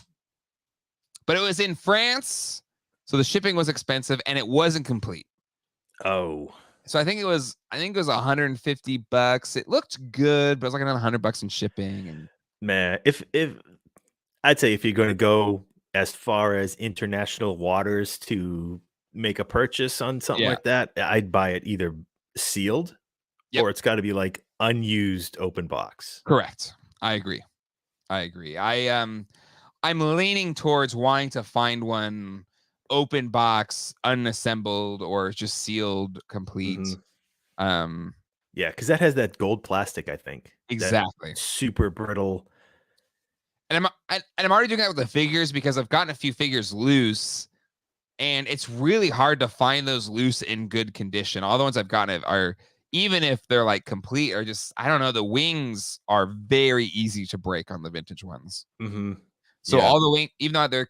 But it was in France, so the shipping was expensive and it wasn't complete. Oh. So I think it was $150. It looked good, but it was like another $100 in shipping. And man, if I'd say if you're going to go as far as international waters to make a purchase on something like that, I'd buy it either sealed or it's got to be like unused open box. Correct. I agree. I'm leaning towards wanting to find one open box, unassembled, or just sealed, complete. Yeah, because that has that gold plastic, I think. Exactly. Super brittle. And I'm already doing that with the figures because I've gotten a few figures loose, and it's really hard to find those loose in good condition. All the ones I've gotten are, even if they're like complete, or just, I don't know, the wings are very easy to break on the vintage ones. So all the wings, even though they're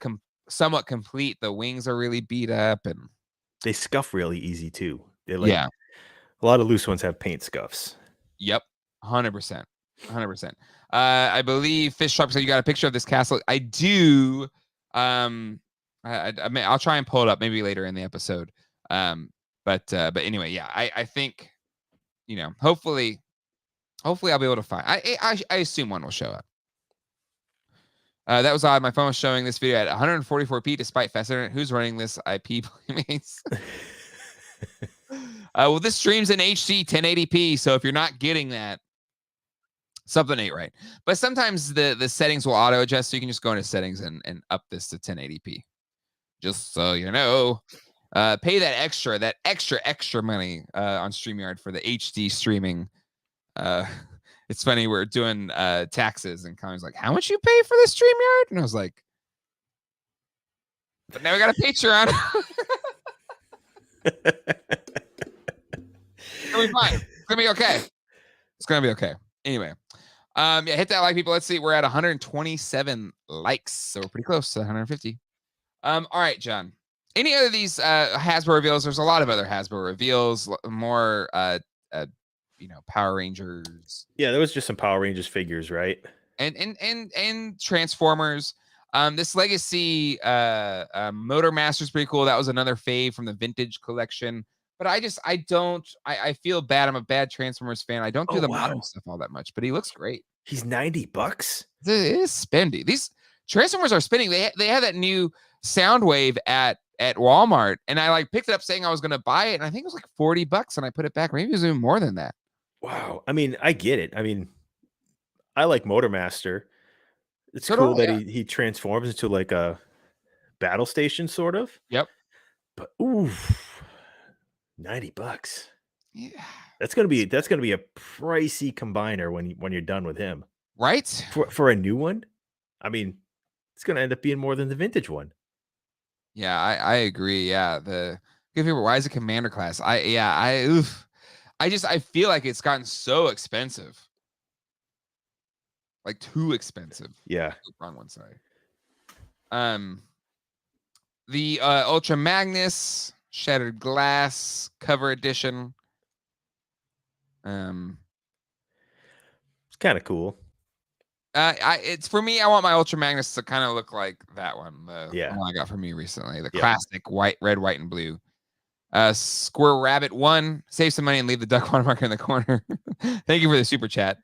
somewhat complete, the wings are really beat up and they scuff really easy too. They're a lot of loose ones have paint scuffs. Yep, 100%. I believe Fish Sharp said you got a picture of this castle. I do. I'll try and pull it up maybe later in the episode. But anyway, yeah, I think, hopefully I'll be able to find. I assume one will show up. That was odd. My phone was showing this video at 144p despite fast internet. Who's running this IP, playmates? Well, this streams in HD 1080p, so if you're not getting that, something ain't right. But sometimes the settings will auto adjust, so you can just go into settings and up this to 1080p. Just so you know, pay that extra money on StreamYard for the HD streaming. It's funny, we're doing taxes, and Connor's like, "How much you pay for this StreamYard?" And I was like, "But now we got a Patreon." It's gonna be fine. It's gonna be okay. It's gonna be okay. Anyway, yeah, hit that like, people. Let's see, we're at 127 likes, so we're pretty close to 150. All right, John. Any other of these Hasbro reveals? There's a lot of other Hasbro reveals, more Power Rangers. Yeah, there was just some Power Rangers figures, right? And Transformers. This Legacy Motor Master's pretty cool. That was another fave from the vintage collection. But I feel bad. I'm a bad Transformers fan. I don't do the modern stuff all that much, but he looks great. He's $90. It is spendy. These Transformers are spinning. They have that new Soundwave at Walmart, and I picked it up saying I was going to buy it, and I think it was like $40, and I put it back. Maybe it was even more than that. Wow. I mean, I get it. I mean, I like Motormaster. It's cool that he transforms into like a battle station, sort of. Yep. But ooh, $90. Yeah. That's gonna be a pricey combiner when you're done with him. Right? For a new one, I mean, it's gonna end up being more than the vintage one. Yeah, I agree. Yeah, why is it Commander class? I feel like it's gotten so expensive, like too expensive. Yeah, wrong one. Sorry. The Ultra Magnus Shattered Glass cover edition. It's kind of cool. It's for me. I want my Ultra Magnus to kind of look like that one. The one I got from you recently, the classic red, white, and blue. Squirrel Rabbit 1. Save some money and leave the duck watermark in the corner. Thank you for the super chat.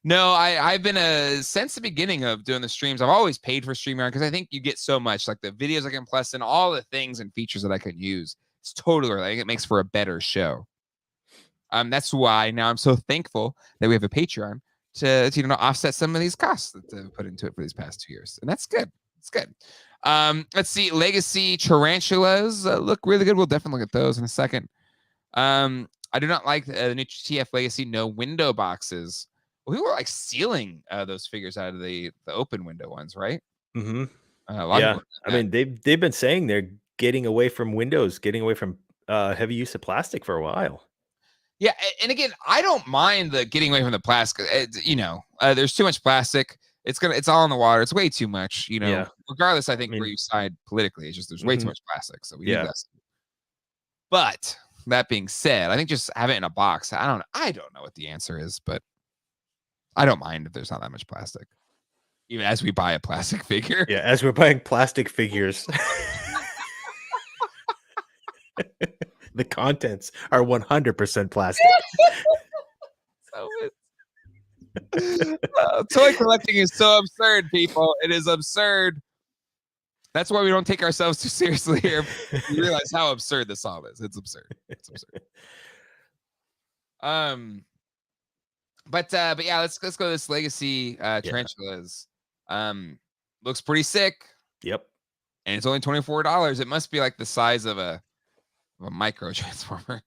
No, I've been since the beginning of doing the streams, I've always paid for StreamYard because I think you get so much, like the videos I can plus and all the things and features that I can use. It's totally like it makes for a better show. That's why now I'm so thankful that we have a Patreon to offset some of these costs that I've put into it for these past 2 years, and that's good. It's good. Let's see, Legacy Tarantulas look really good. We'll definitely look at those in a second. I do not like the new TF Legacy no window boxes. We were like stealing those figures out of the open window ones, right? Mm-hmm. Yeah, I mean they've been saying they're getting away from windows, getting away from heavy use of plastic for a while. Yeah, and again, I don't mind the getting away from the plastic. There's too much plastic. It's all in the water. It's way too much. Regardless, I think where you side politically, it's just there's way too much plastic, so we need less. But that being said, I think just have it in a box. I don't know what the answer is, but I don't mind if there's not that much plastic, even as we buy a plastic figure. Yeah, as we're buying plastic figures. The contents are 100% plastic. Toy collecting is so absurd, people. It is absurd. That's why we don't take ourselves too seriously here. We realize how absurd this all is. It's absurd. It's absurd. But yeah, let's go to this Legacy Tarantulas. Looks pretty sick. Yep. And it's only $24. It must be like the size of a micro transformer.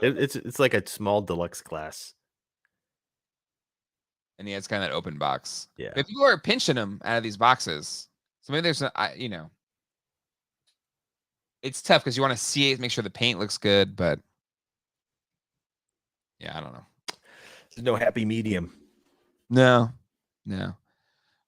It's like a small deluxe class. And it's kind of that open box. Yeah. If people are pinching them out of these boxes, so maybe there's it's tough because you want to see it, make sure the paint looks good, but yeah, I don't know. There's no happy medium. No. Yeah,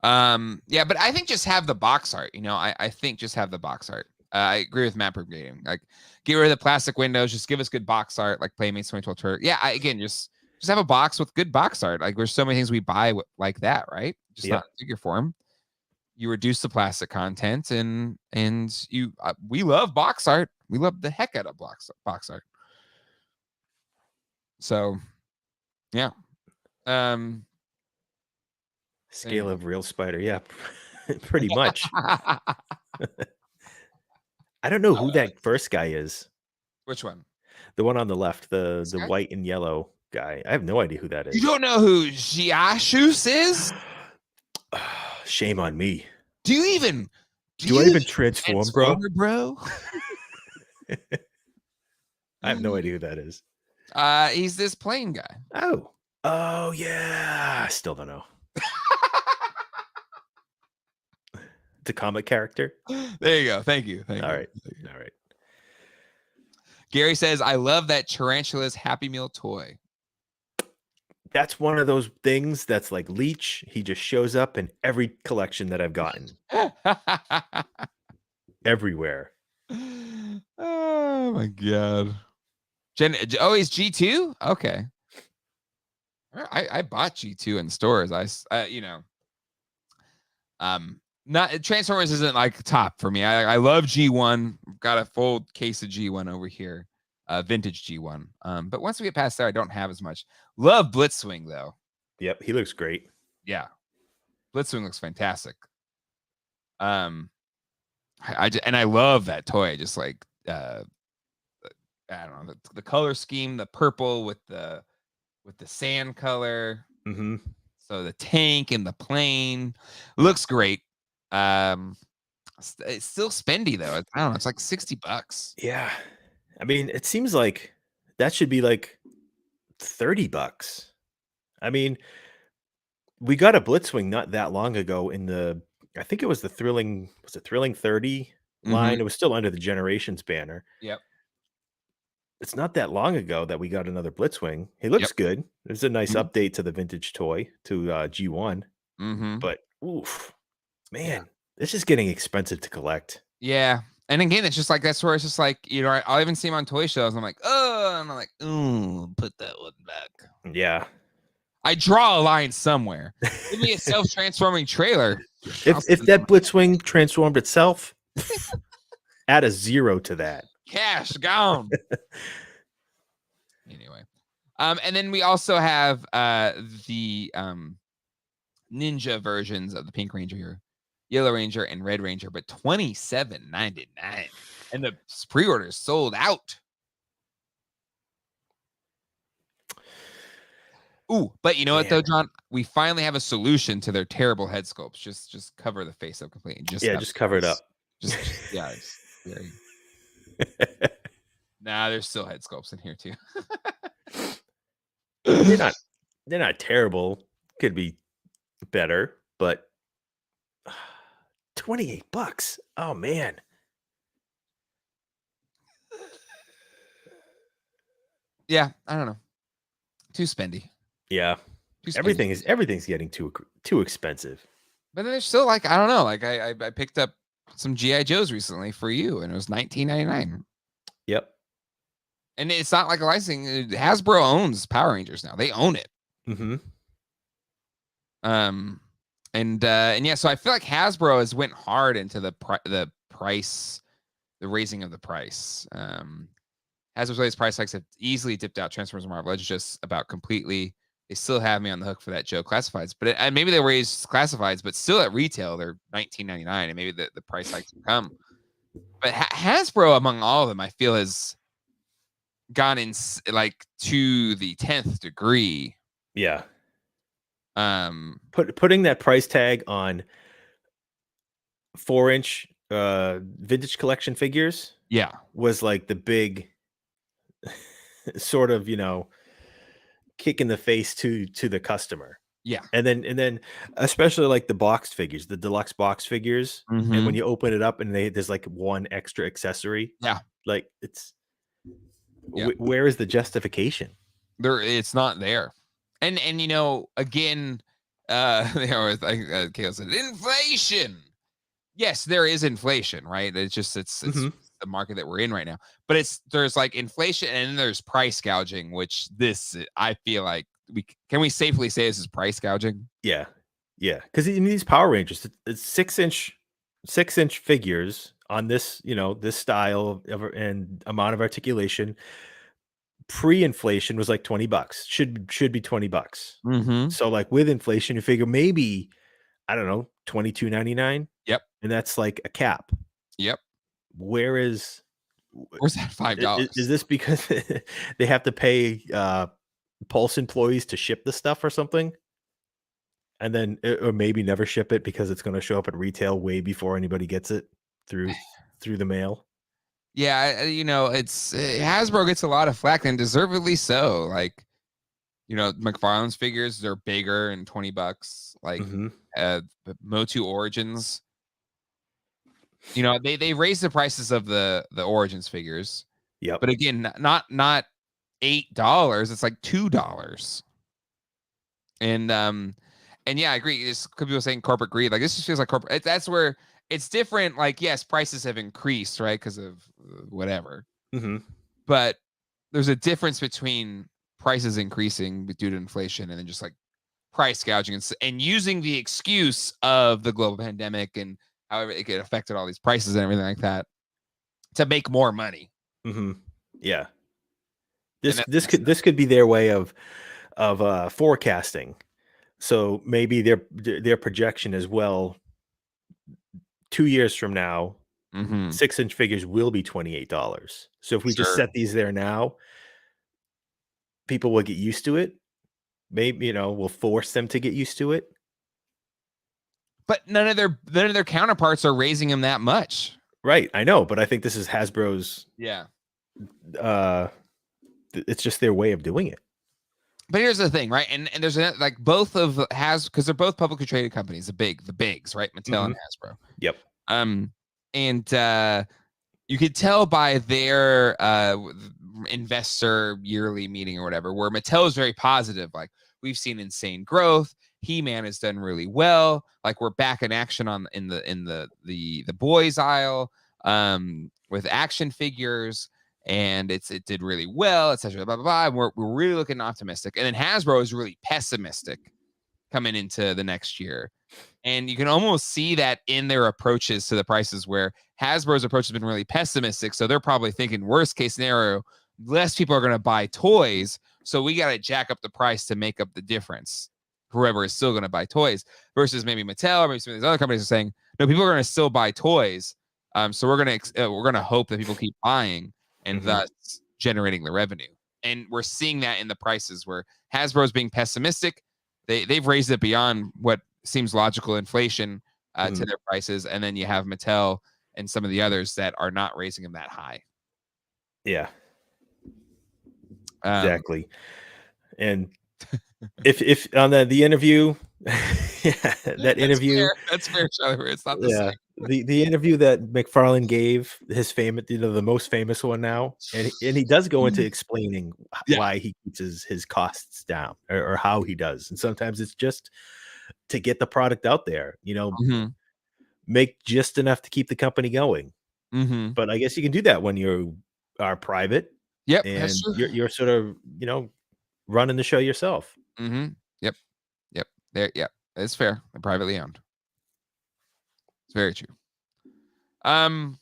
but I think just have the box art. I think just have the box art. I agree with Matt Brigade. Like, get rid of the plastic windows. Just give us good box art, like Playmates 2012 Tour. Yeah, just have a box with good box art. Like, there's so many things we buy like that, right? Just not in figure form. You reduce the plastic content, and we love box art. We love the heck out of box art. So, yeah. Scale of real spider. Yeah, pretty much. I don't know who that first guy is. Which one? The one on the left, the Guy? white and yellow guy. I have no idea who that is. You don't know who Giashus is? Shame on me. Do you even? Do I even transform, bro? I have no idea who that is. He's this plane guy. Oh yeah. I still don't know. The comic character. There you go. Thank you. All right. Gary says, "I love that Tarantula's Happy Meal toy." That's one of those things that's like Leech. He just shows up in every collection that I've gotten. Everywhere. Oh my god. Oh, he's G2? Okay. I bought G2 in stores. Not Transformers isn't like top for me. I love G1. Got a full case of G1 over here. Vintage G1. But once we get past there, I don't have as much. Love Blitzwing though. Yep, he looks great. Yeah. Blitzwing looks fantastic. I love that toy. Just like I don't know, the color scheme, the purple with the sand color. Mm-hmm. So the tank and the plane looks great. It's still spendy though. I don't know. It's like $60. Yeah. I mean, it seems like that should be like $30. I mean, we got a Blitzwing not that long ago I think it was the Thrilling 30 line. Mm-hmm. It was still under the Generations banner. Yep. It's not that long ago that we got another Blitzwing. He looks good. It's a nice update to the vintage toy to G1. Mm-hmm. But oof, man, this is getting expensive to collect. Yeah. And again, it's just like that's where it's just like, I'll even see him on toy shows. I'm like, oh, and I'm like, ooh, put that one back. Yeah. I draw a line somewhere. Give me a self-transforming trailer. If that Blitzwing transformed itself, add a 0 to that. Cash gone. Anyway. And then we also have the ninja versions of the Pink Ranger here. Yellow Ranger and Red Ranger, but $27.99. And the pre-orders sold out. Ooh, but you know what though, John? We finally have a solution to their terrible head sculpts. Just cover the face up completely. Just cover it up. Very... Nah, there's still head sculpts in here too. They're not terrible. Could be better, but $28. Oh man. Yeah, I don't know. Too spendy. Yeah. Everything's getting too expensive. But then there's still like, I don't know, like I picked up some G.I. Joes recently for you and it was $19.99. Yep. And it's not like a licensing. Hasbro owns Power Rangers now. They own it. Mm-hmm. And yeah, so I feel like Hasbro has went hard into the price, the raising of the price. Hasbro's latest price hikes have easily dipped out Transformers and Marvel Legends just about completely. They still have me on the hook for that Joe classifieds, but maybe they raised classifieds, but still at retail they're $19.99, and maybe the price hikes will come. But Hasbro, among all of them, I feel has gone in like to the 10th degree. Yeah. Putting that price tag on 4-inch vintage collection figures, was like the big sort of, kick in the face to the customer. Yeah. And then especially like the boxed figures, the deluxe box figures, and when you open it up and there's like one extra accessory. Yeah. Like it's where is the justification? It's not there. And again, Kale said inflation. Yes, there is inflation, right? It's the market that we're in right now. But there's like inflation and then there's price gouging, which I feel like can we safely say this is price gouging? Yeah. Yeah. Because in these Power Rangers, it's 6-inch figures on this, this style and amount of articulation. Pre-inflation was like $20. Should be $20. Mm-hmm. So like with inflation, you figure maybe I don't know, $22.99. Yep. And that's like a cap. Yep. Where's that $5? Is this because they have to pay Pulse employees to ship the stuff or something? And then or maybe never ship it because it's going to show up at retail way before anybody gets it through the mail. Yeah, it's Hasbro gets a lot of flack, and deservedly so. Like, McFarlane's figures, they're bigger and $20. Like, Motu Origins, they raised the prices of the Origins figures. Yep. But again, not $8. It's like $2. And yeah, I agree. This could be people saying corporate greed. Like, this just feels like corporate. That's where it's different. Like, yes, prices have increased, right, because of whatever. But there's a difference between prices increasing due to inflation and then just like price gouging and using the excuse of the global pandemic and however it affected all these prices and everything like that to make more money. Yeah. This could be their way of forecasting. So maybe their projection as well. 2 years from now, 6-inch figures will be $28. So if we just set these there now, people will get used to it. Maybe we'll force them to get used to it. But none of their counterparts are raising them that much. Right, I know, but I think this is Hasbro's. Yeah. It's just their way of doing it. But here's the thing, right? And there's like both of because they're both publicly traded companies, the bigs, right? Mattel and Hasbro. Yep. And you could tell by their investor yearly meeting or whatever, where Mattel is very positive. Like, we've seen insane growth. He-Man has done really well. Like, we're back in action in the boys aisle with action figures. And it did really well, etc. Blah, blah, blah. And we're really looking optimistic. And then Hasbro is really pessimistic coming into the next year. And you can almost see that in their approaches to the prices, where Hasbro's approach has been really pessimistic. So they're probably thinking, worst case scenario, less people are going to buy toys. So we got to jack up the price to make up the difference. Whoever is still going to buy toys, versus maybe Mattel or maybe some of these other companies are saying, no, people are going to still buy toys. So we're going to hope that people keep buying, and thus generating the revenue. And we're seeing that in the prices, where Hasbro's being pessimistic. They've raised it beyond what seems logical inflation to their prices. And then you have Mattel and some of the others that are not raising them that high. Yeah. Exactly. And if on the interview, that interview, that's fair, Charlie. It's not the same. The interview that McFarlane gave, his famous, the most famous one now, and he does go into explaining why he keeps his costs down, or how he does, and sometimes it's just to get the product out there, make just enough to keep the company going. But I guess you can do that when you are private. Yep, and you're sort of running the show yourself. Yep. There. Yep, it's fair. They're privately owned. It's very true. But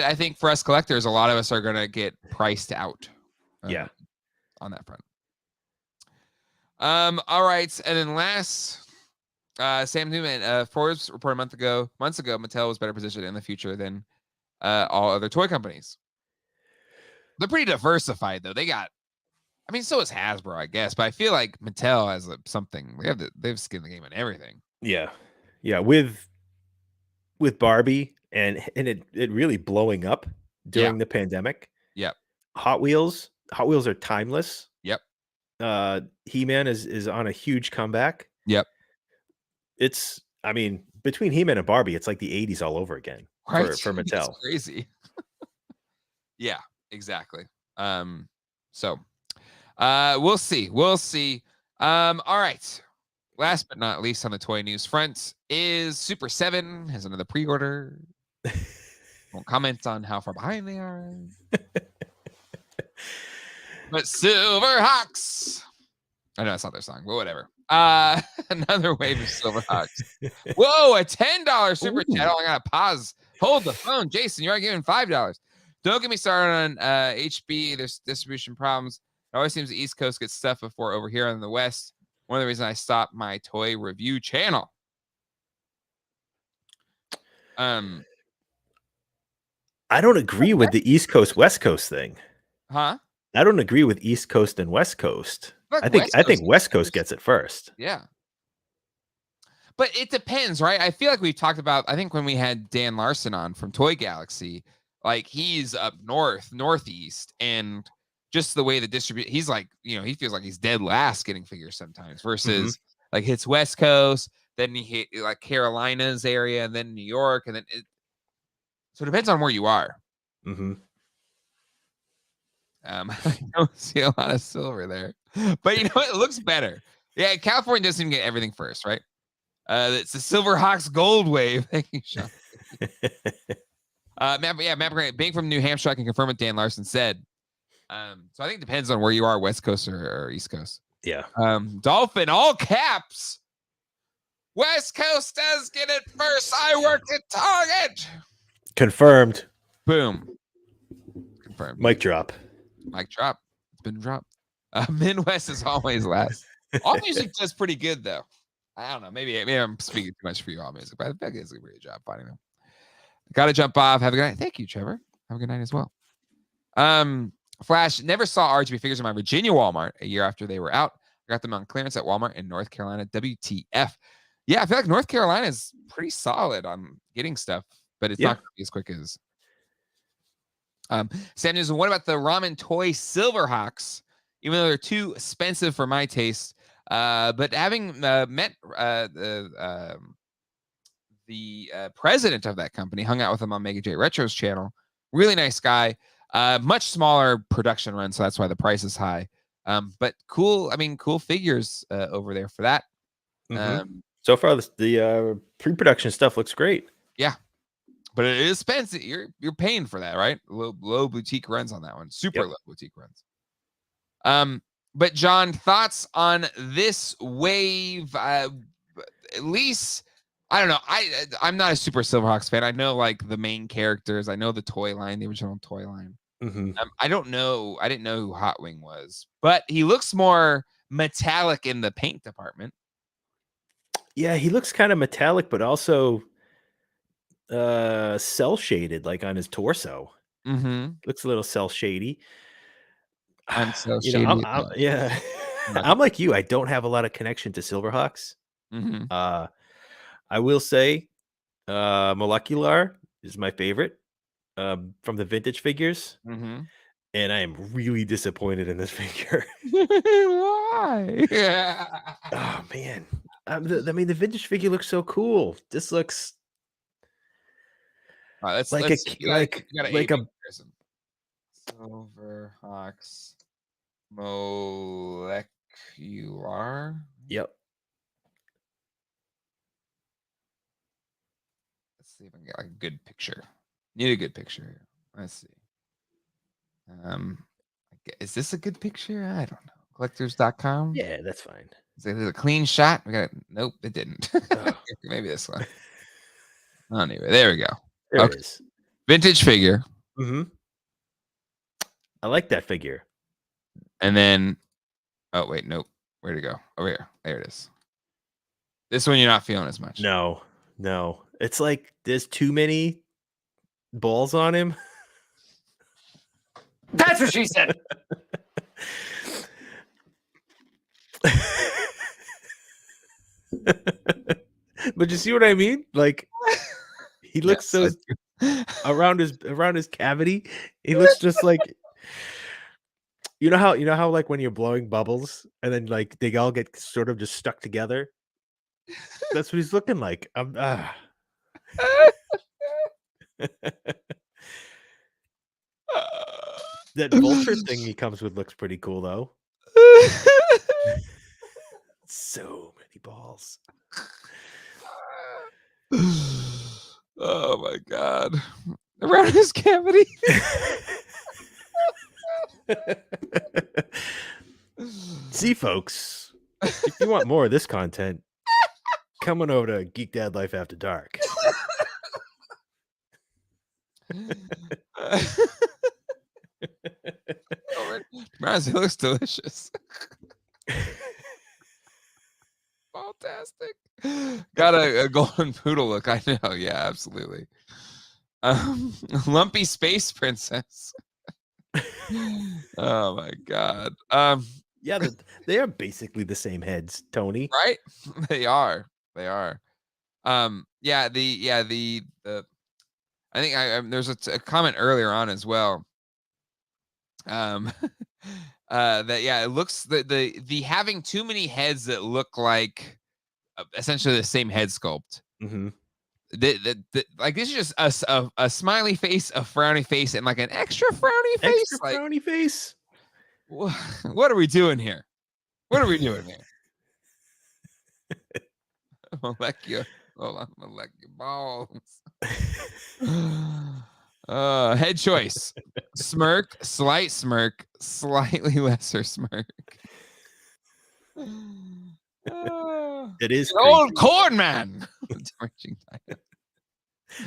I think for us collectors, a lot of us are gonna get priced out. On that front. All right, and then last, Sam Newman, Forbes reported months ago, Mattel was better positioned in the future than all other toy companies. They're pretty diversified, though. So is Hasbro, I guess, but I feel like Mattel has something. They've skin in the game on everything. Yeah. With Barbie and it really blowing up during the pandemic. Yep. Hot Wheels are timeless. Yep. He-Man is on a huge comeback. Yep. It's, between He-Man and Barbie, it's like the 80s all over again, right? for Mattel. It's crazy. Yeah, exactly. So we'll see. All right. Last but not least on the toy news front is Super7 has another pre-order. Won't comment on how far behind they are. But Silverhawks. I know it's not their song, but whatever. Another wave of Silverhawks. Whoa, a $10 super chat. Oh, I gotta pause. Hold the phone. Jason, you are giving $5. Don't get me started on HB. There's distribution problems. It always seems the East Coast gets stuff before over here on the West. One of the reasons I stopped my toy review channel. Um, I don't agree with the East Coast West Coast thing. huh? I don't agree with East Coast and West Coast. Like I think West Coast gets it first. Yeah. But it depends, right? I feel like we've talked about, I think when we had Dan Larson on from Toy Galaxy, like he's up northeast, and just the way the he's like, he feels like he's dead last getting figures sometimes versus like hits West Coast, then he hit like Carolinas area, and then New York, and then so it depends on where you are. Mm-hmm. I don't see a lot of silver there, but it looks better. Yeah, California doesn't even get everything first, right? It's the Silverhawks Gold Wave. Thank you, Sean. Matt Grant, being from New Hampshire, I can confirm what Dan Larson said. So I think it depends on where you are, West Coast or East Coast. Yeah. Dolphin, all caps. West Coast does get it first. I worked at Target. Confirmed. Boom. Confirmed. Mic drop. Mic drop. It's been dropped. Midwest is always last. All music does pretty good though. I don't know. Maybe I'm speaking too much for you all music, but I think it's a great job finding them. Got to jump off. Have a good night. Thank you, Trevor. Have a good night as well. Flash, never saw RGB figures in my Virginia Walmart a year after they were out. I got them on clearance at Walmart in North Carolina. WTF. Yeah, I feel like North Carolina is pretty solid on getting stuff, but it's not going to be as quick as. Sam News, what about the Ramen Toy Silverhawks? Even though they're too expensive for my taste, but having met the president of that company, hung out with him on Mega J Retro's channel. Really nice guy. Much smaller production run, so that's why the price is high. But cool. I mean, cool figures over there for that. So far, the pre-production stuff looks great. Yeah, but it is expensive. You're paying for that, right? Low boutique runs on that one. Super low boutique runs. But John, thoughts on this wave? At least, I don't know. I'm not a super Silverhawks fan. I know like the main characters. I know the toy line, the original toy line. I don't know. I didn't know who Hot Wing was, but he looks more metallic in the paint department. Yeah, he looks kind of metallic, but also cell shaded, like on his torso. Looks a little cell shady. I'm so shady. Yeah. I'm like you. I don't have a lot of connection to Silverhawks. I will say Molecular is my favorite from the vintage figures. And I am really disappointed in this figure. Why? Oh, man. I mean, the vintage figure looks so cool. This looks like a Silverhawks Molecular. Yep. Let's see if I can get like a good picture. Need a good picture here. Let's see. Is this a good picture? I don't know. Collectors.com. Yeah, that's fine. Is it a clean shot? Nope, it didn't. Maybe this one. Anyway, there we go. There it is. Vintage figure. I like that figure. And then, oh wait, nope. Where'd it go? Over here. There it is. This one you're not feeling as much. No. It's like there's too many balls on him. That's what she said. But you see what I mean? Like he looks so around his cavity. He looks just like you know how like when you're blowing bubbles and then like they all get sort of just stuck together. That's what he's looking like. That vulture thing he comes with looks pretty cool though. So many balls. Oh my god. Around his cavity. See, folks, if you want more of this content, come on over to Geek Dad Life After Dark. It looks delicious. Fantastic. Got a golden poodle look. I know. Yeah, absolutely. Lumpy space princess. Oh my god. Yeah, they are basically the same heads, Tony. Right? They are. They are. The I think there's a comment earlier on as well. That it looks the having too many heads that look like essentially the same head sculpt. Mm-hmm. Like this is just a smiley face, a frowny face, and like an extra frowny face. Extra frowny face. What are we doing here? What are we doing here? Molecular balls. Head choice. Smirk, slight smirk, slightly lesser smirk. It is old corn man.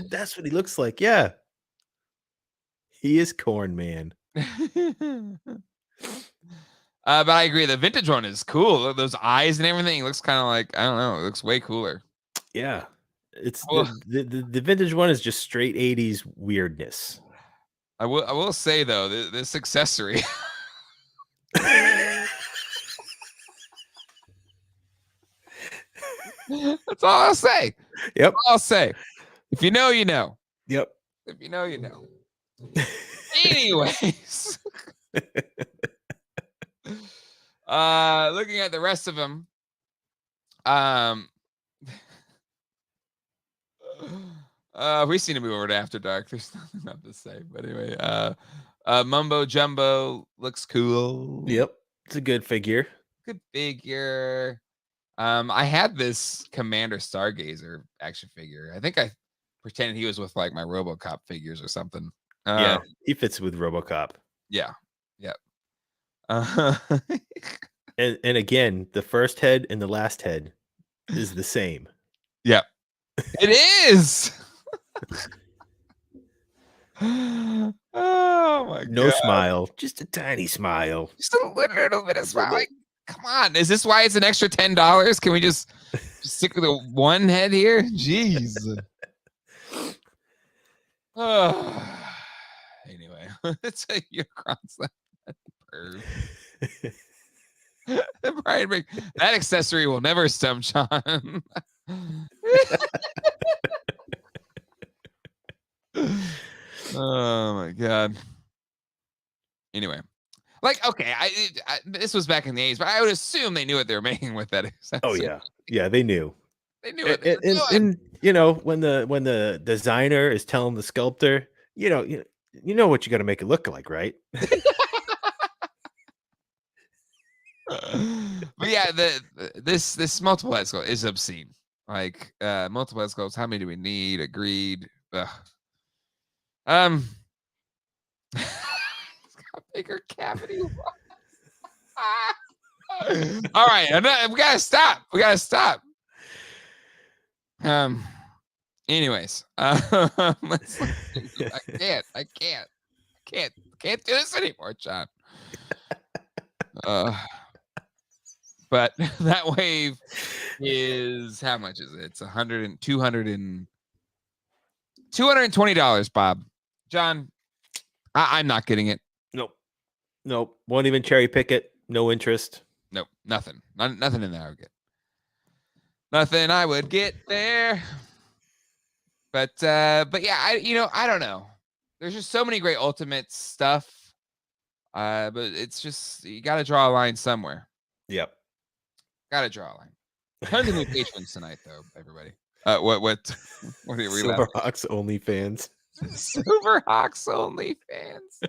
That's what he looks like. Yeah. He is Corn Man. But I agree. The vintage one is cool. Those eyes and everything. It looks kind of like, I don't know. It looks way cooler. Yeah. It's the vintage one is just straight 80s weirdness. I will say though, this accessory. That's all I'll say. Yep. All I'll say. If you know, you know. Yep. If you know, you know. Anyways. Looking at the rest of them. We've seen a movie over to After Dark. There's nothing else to say. But anyway, Mumbo Jumbo looks cool. Yep. It's a good figure. Good figure. I had this Commander Stargazer action figure. I think I pretended he was with like my RoboCop figures or something. Yeah, he fits with RoboCop. Yeah. Yep. And again, the first head and the last head is the same. Yep. It is. Oh my god. No smile, just a tiny smile. Just a little bit of smile. Like, come on. Is this why it's an extra $10? Can we just stick with the one head here? Jeez. Anyway, let's say you cross that perv. Brian, that accessory will never Stump John. Oh my god. Anyway, like, okay, this was back in the 80s, but I would assume they knew what they were making with that accessory. Oh yeah, they knew. They knew what they were doing. And you know, when the designer is telling the sculptor, you know what you got to make it look like, right? But yeah, this multiple head sculpt is obscene. Like multiple head sculpts, how many do we need? Agreed. Ugh. It's got bigger cavity. All right, we gotta stop. Anyways, I can't do this anymore, John. But that wave is, how much is it? It's $220, Bob. John, I'm not getting it. Nope. Won't even cherry pick it. No interest. Nope. Nothing. Nothing in there I would get. Nothing I would get there. But yeah, I don't know. There's just so many great Ultimate stuff. But it's just, you got to draw a line somewhere. Yep. Got to draw a line. Tons of new patrons tonight, though, everybody. What are we Silverhawks only fans. Silverhawks only fans.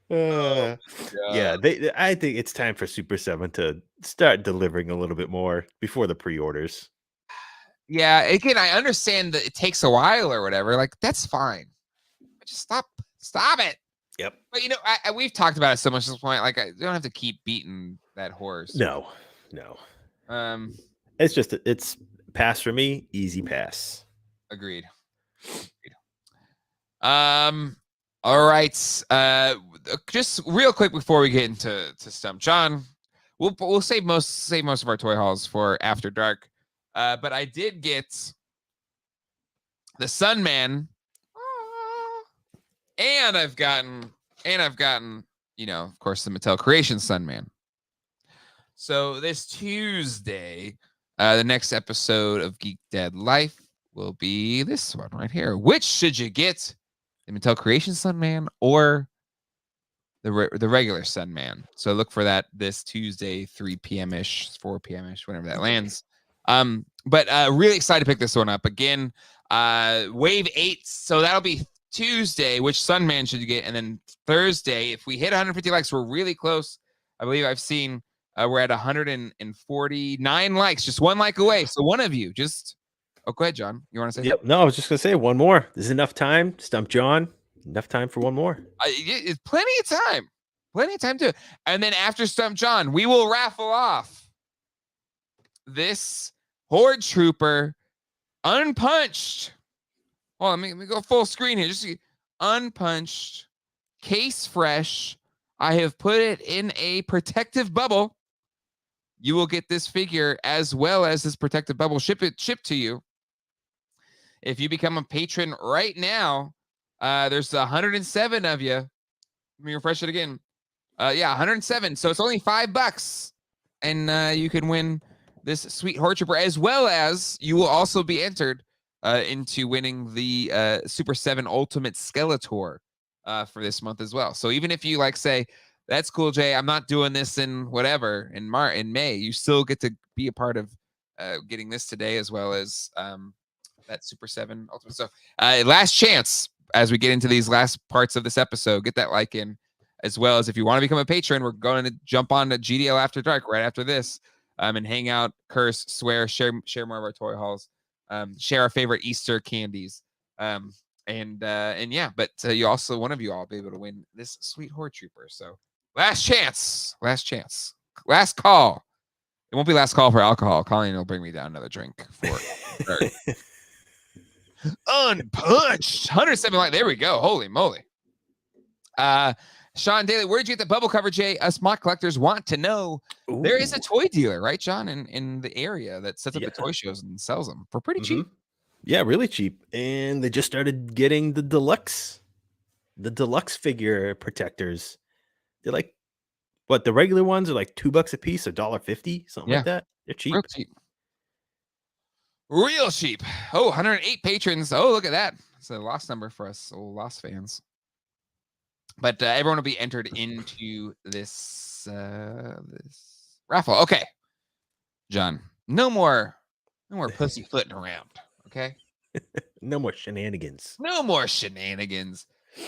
Yeah, I think it's time for Super 7 to start delivering a little bit more before the pre-orders. Yeah, again, I understand that it takes a while or whatever. Like, that's fine. Just stop it. Yep. But we've talked about it so much at this point. Like, I don't have to keep beating that horse. No. It's pass for me. Easy pass. Agreed. All right. Just real quick before we get into Stump John, we'll save most of our toy hauls for after dark. But I did get the Sunman, and I've gotten, of course, the Mattel Creation Sunman. So this Tuesday, the next episode of Geek Dead Life will be this one right here. Which should you get, the Mattel Creation Sunman or the regular Sunman? So look for that this Tuesday, 3 p.m.-ish, 4 p.m.-ish, whenever that lands. But really excited to pick this one up. Again, Wave 8, so that'll be Tuesday. Which Sunman should you get? And then Thursday, if we hit 150 likes, we're really close. I believe I've seen we're at 149 likes, just one like away. So one of you just, go ahead, John. You want to say? Yep. No, I was just going to say one more. There's enough time. Stump John, enough time for one more. It's plenty of time. Plenty of time too. And then after Stump John, we will raffle off this Horde Trooper unpunched. Hold on, let me go full screen here. Just see, unpunched, case fresh. I have put it in a protective bubble. You will get this figure as well as this protective bubble shipped to you. If you become a patron right now, there's 107 of you. Let me refresh it again. 107. So it's only $5, and you can win this sweet Horde Trooper, as well as you will also be entered into winning the Super7 Ultimate Skeletor for this month as well. So even if you say, that's cool, Jay, I'm not doing this in whatever in May, you still get to be a part of getting this today, as well as that Super7 Ultimate. So last chance as we get into these last parts of this episode, get that like in, as well as if you want to become a patron, we're going to jump on to GDL After Dark right after this, and hang out, curse, swear, share more of our toy hauls, share our favorite Easter candies, and yeah, but you also, one of you all will be able to win this sweet Horde Trooper. So last chance, last call. It won't be last call for alcohol. Colleen will bring me down another drink for unpunched 107 like, there we go. Holy moly. Sean Daly, where'd you get the bubble cover, Jay? Us mock collectors want to know. Ooh. There is a toy dealer, right, John, in the area that sets up the toy shows and sells them for pretty cheap. Yeah, really cheap. And they just started getting the deluxe figure protectors. They're like, what, the regular ones are like $2 a piece, $1.50, something like that. They're cheap. Real cheap. Oh, 108 patrons. Oh, look at that. It's a lost number for us old Lost fans. But everyone will be entered into this raffle. Okay, John. No more pussyfooting around. Okay. No more shenanigans.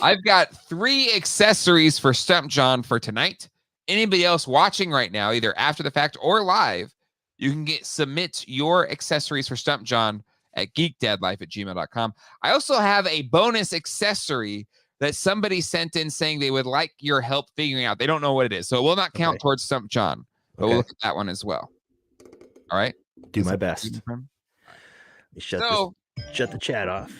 I've got 3 accessories for Stump John for tonight. Anybody else watching right now, either after the fact or live, you can submit your accessories for Stump John at geekdeadlife@gmail.com. I also have a bonus accessory that somebody sent in saying they would like your help figuring out. They don't know what it is, so it will not count towards Stump John, but we'll look at that one as well. All right? Do my best. Shut the chat off.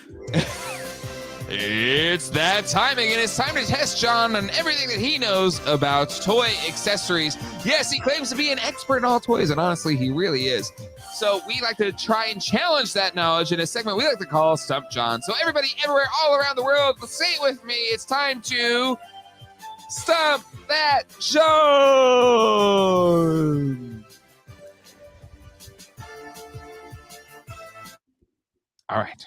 It's that time again. It's time to test John on everything that he knows about toy accessories. Yes, he claims to be an expert in all toys, and honestly, he really is. So we like to try and challenge that knowledge in a segment we like to call Stump John. So everybody, everywhere, all around the world, say it with me. It's time to Stump That John. All right.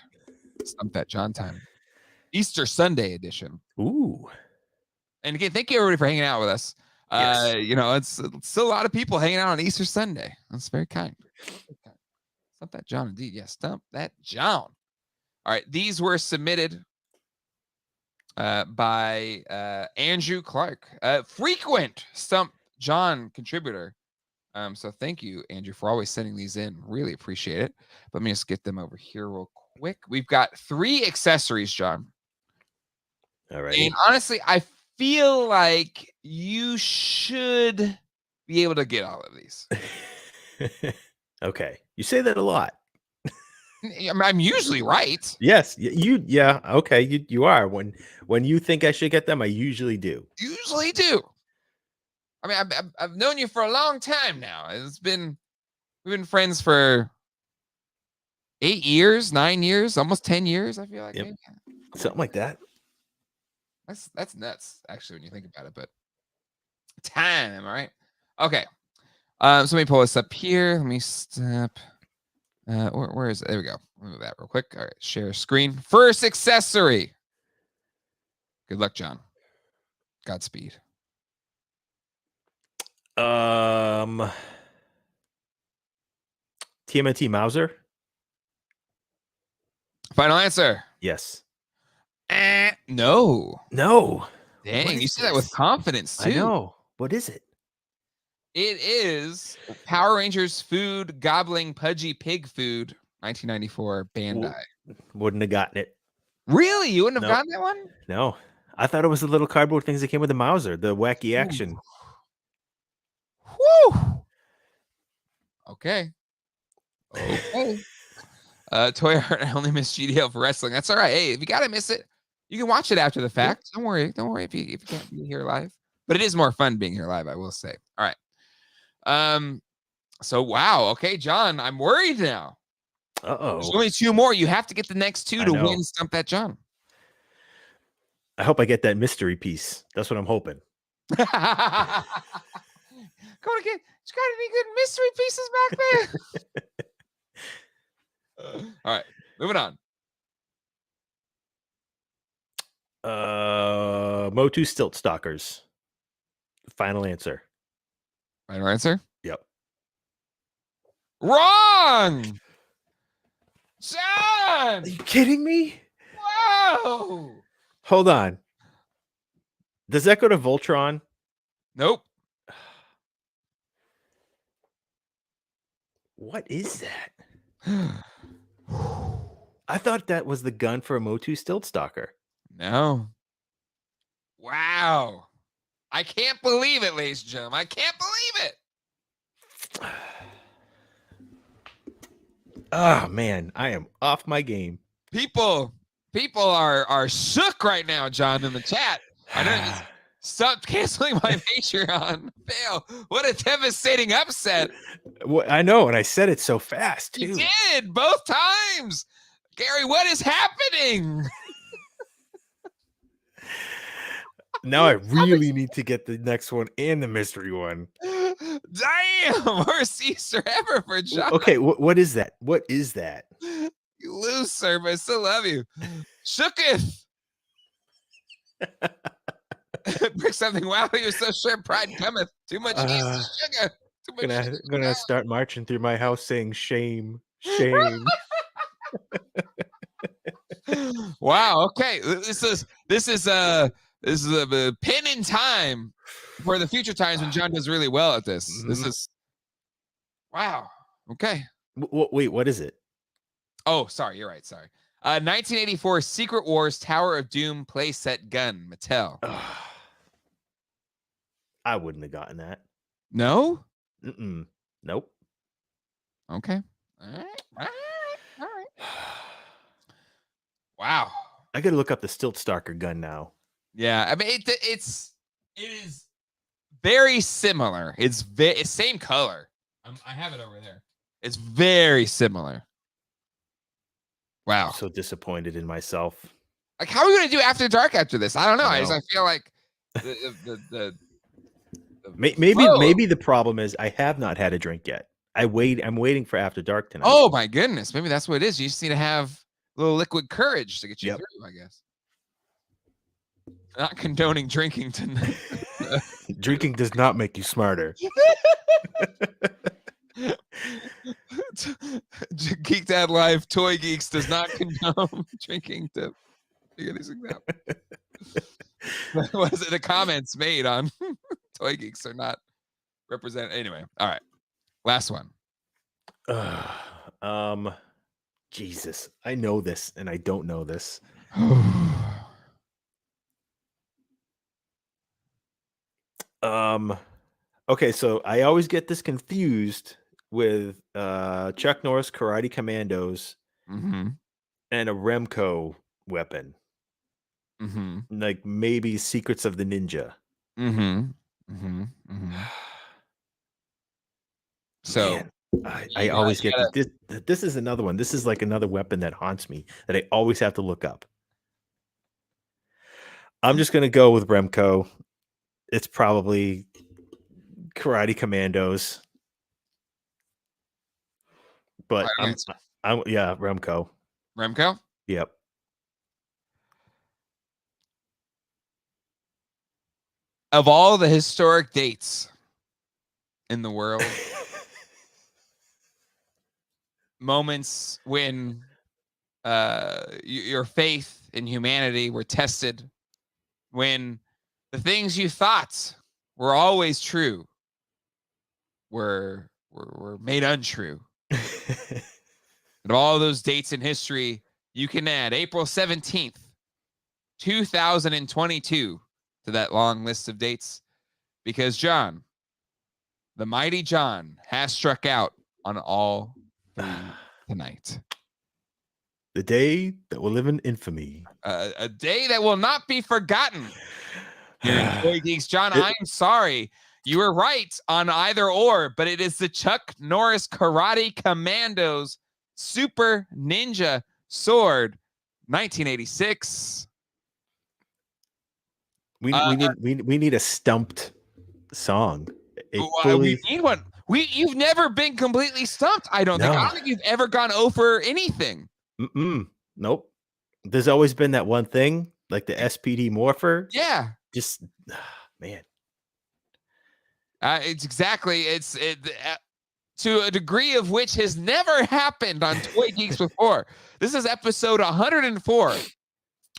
Stump That John time. Easter Sunday edition. Ooh. And again, thank you everybody for hanging out with us. Yes. It's still a lot of people hanging out on Easter Sunday. That's very kind. Stump That John, indeed. Yes, Stump That John. All right. These were submitted by Andrew Clark, frequent Stump John contributor. So thank you, Andrew, for always sending these in. Really appreciate it. Let me just get them over here real quick. We've got 3 accessories, John. All right. And honestly, I feel like you should be able to get all of these. Okay. You say that a lot. I'm usually right. Yes. Yeah. Okay. You are. When you think I should get them, I usually do. Usually do. I mean, I've known you for a long time now. We've been friends for 8 years, 9 years, almost 10 years. I feel like maybe something like that. That's nuts, actually, when you think about it. But time, all right. Okay. So let me pull this up here. Let me step. Where is it? There we go. Move that real quick. All right, share screen. First accessory. Good luck, John. Godspeed. TMNT Mauser. Final answer. Yes. No. No. Dang, you said that with confidence too. I know. What is it? It is Power Rangers food, gobbling pudgy pig food, 1994 Bandai. Wouldn't have gotten it. Really? You wouldn't have gotten that one? No. I thought it was the little cardboard things that came with the Mauser, the wacky action. Woo! Okay. Toy Art, I only miss GDL for wrestling. That's all right. Hey, if you gotta miss it, you can watch it after the fact. Don't worry. Don't worry if you can't be here live. But it is more fun being here live, I will say. All right. So wow. Okay, John, I'm worried now. There's only 2 more. You have to get the next 2 to win Stump That John. I hope I get that mystery piece. That's what I'm hoping. Going to get. There's got to be good mystery pieces back there. All right, moving on. Motu Stilt Stalkers. Final answer. Final answer? Yep. Wrong! John! Are you kidding me? Whoa! Hold on. Does that go to Voltron? Nope. What is that? I thought that was the gun for a Motu Stilt Stalker. No. Wow. I can't believe it, ladies and gentlemen. I can't believe it. Oh man, I am off my game. People are shook right now, John, in the chat. I know. Stop canceling my Patreon. Fail. What a devastating upset. I know, and I said it so fast too. You did both times. Gary, what is happening? Now I really need to get the next one and the mystery one. Damn, worst Easter ever for John. Okay, what is that? What is that? You lose, sir, but I still love you. Shooketh. Pick something. Wow, you're so sure pride cometh. Too much sugar. Too much gonna start marching through my house saying shame, shame. Wow. Okay. This is a pin in time for the future times when John does really well at this. Mm-hmm. This is wow. Okay. Wait, what is it? Oh, sorry. You're right. Sorry. 1984 Secret Wars Tower of Doom playset gun, Mattel. I wouldn't have gotten that. No? Nope. Okay. All right. Wow. I gotta look up the Stilt Stalker gun now. Yeah, I mean it is very similar. It's same color. I have it over there. It's very similar. Wow. I'm so disappointed in myself. Like, how are we gonna do After Dark after this? I don't know. I feel like maybe the problem is I have not had a drink yet. I'm waiting for After Dark tonight. Oh my goodness. Maybe that's what it is. You just need to have a little liquid courage to get you through, I guess. Not condoning drinking tonight. Drinking does not make you smarter. Geek Dad Live, Toy Geeks does not condone drinking to figure these things out. What is it? The comments made on Toy Geeks are not represented. Anyway, all right. Last one. Jesus, I know this and I don't know this. Okay, so I always get this confused with Chuck Norris Karate Commandos and a Remco weapon. Like maybe Secrets of the Ninja. So Man, I always get this is another one. This is like another weapon that haunts me that I always have to look up. I'm just gonna go with Remco. It's probably Karate Commandos, but I'm yeah, Remco. Remco? Yep. Of all the historic dates in the world, moments when your faith in humanity were tested, when the things you thought were always true were made untrue. And all those dates in history, you can add April 17th, 2022 to that long list of dates, because John, the mighty John, has struck out on all three tonight. The day that will live in infamy. A day that will not be forgotten here in Toy Geeks. John, I'm sorry. You were right on either or, but it is the Chuck Norris Karate Commandos Super Ninja Sword 1986. We need a stumped song. We need one. You've never been completely stumped. I don't think you've ever gone over anything. Nope. There's always been that one thing, like the SPD morpher. Yeah. Just man. It's exactly to a degree of which has never happened on Toy Geeks before. This is episode 104.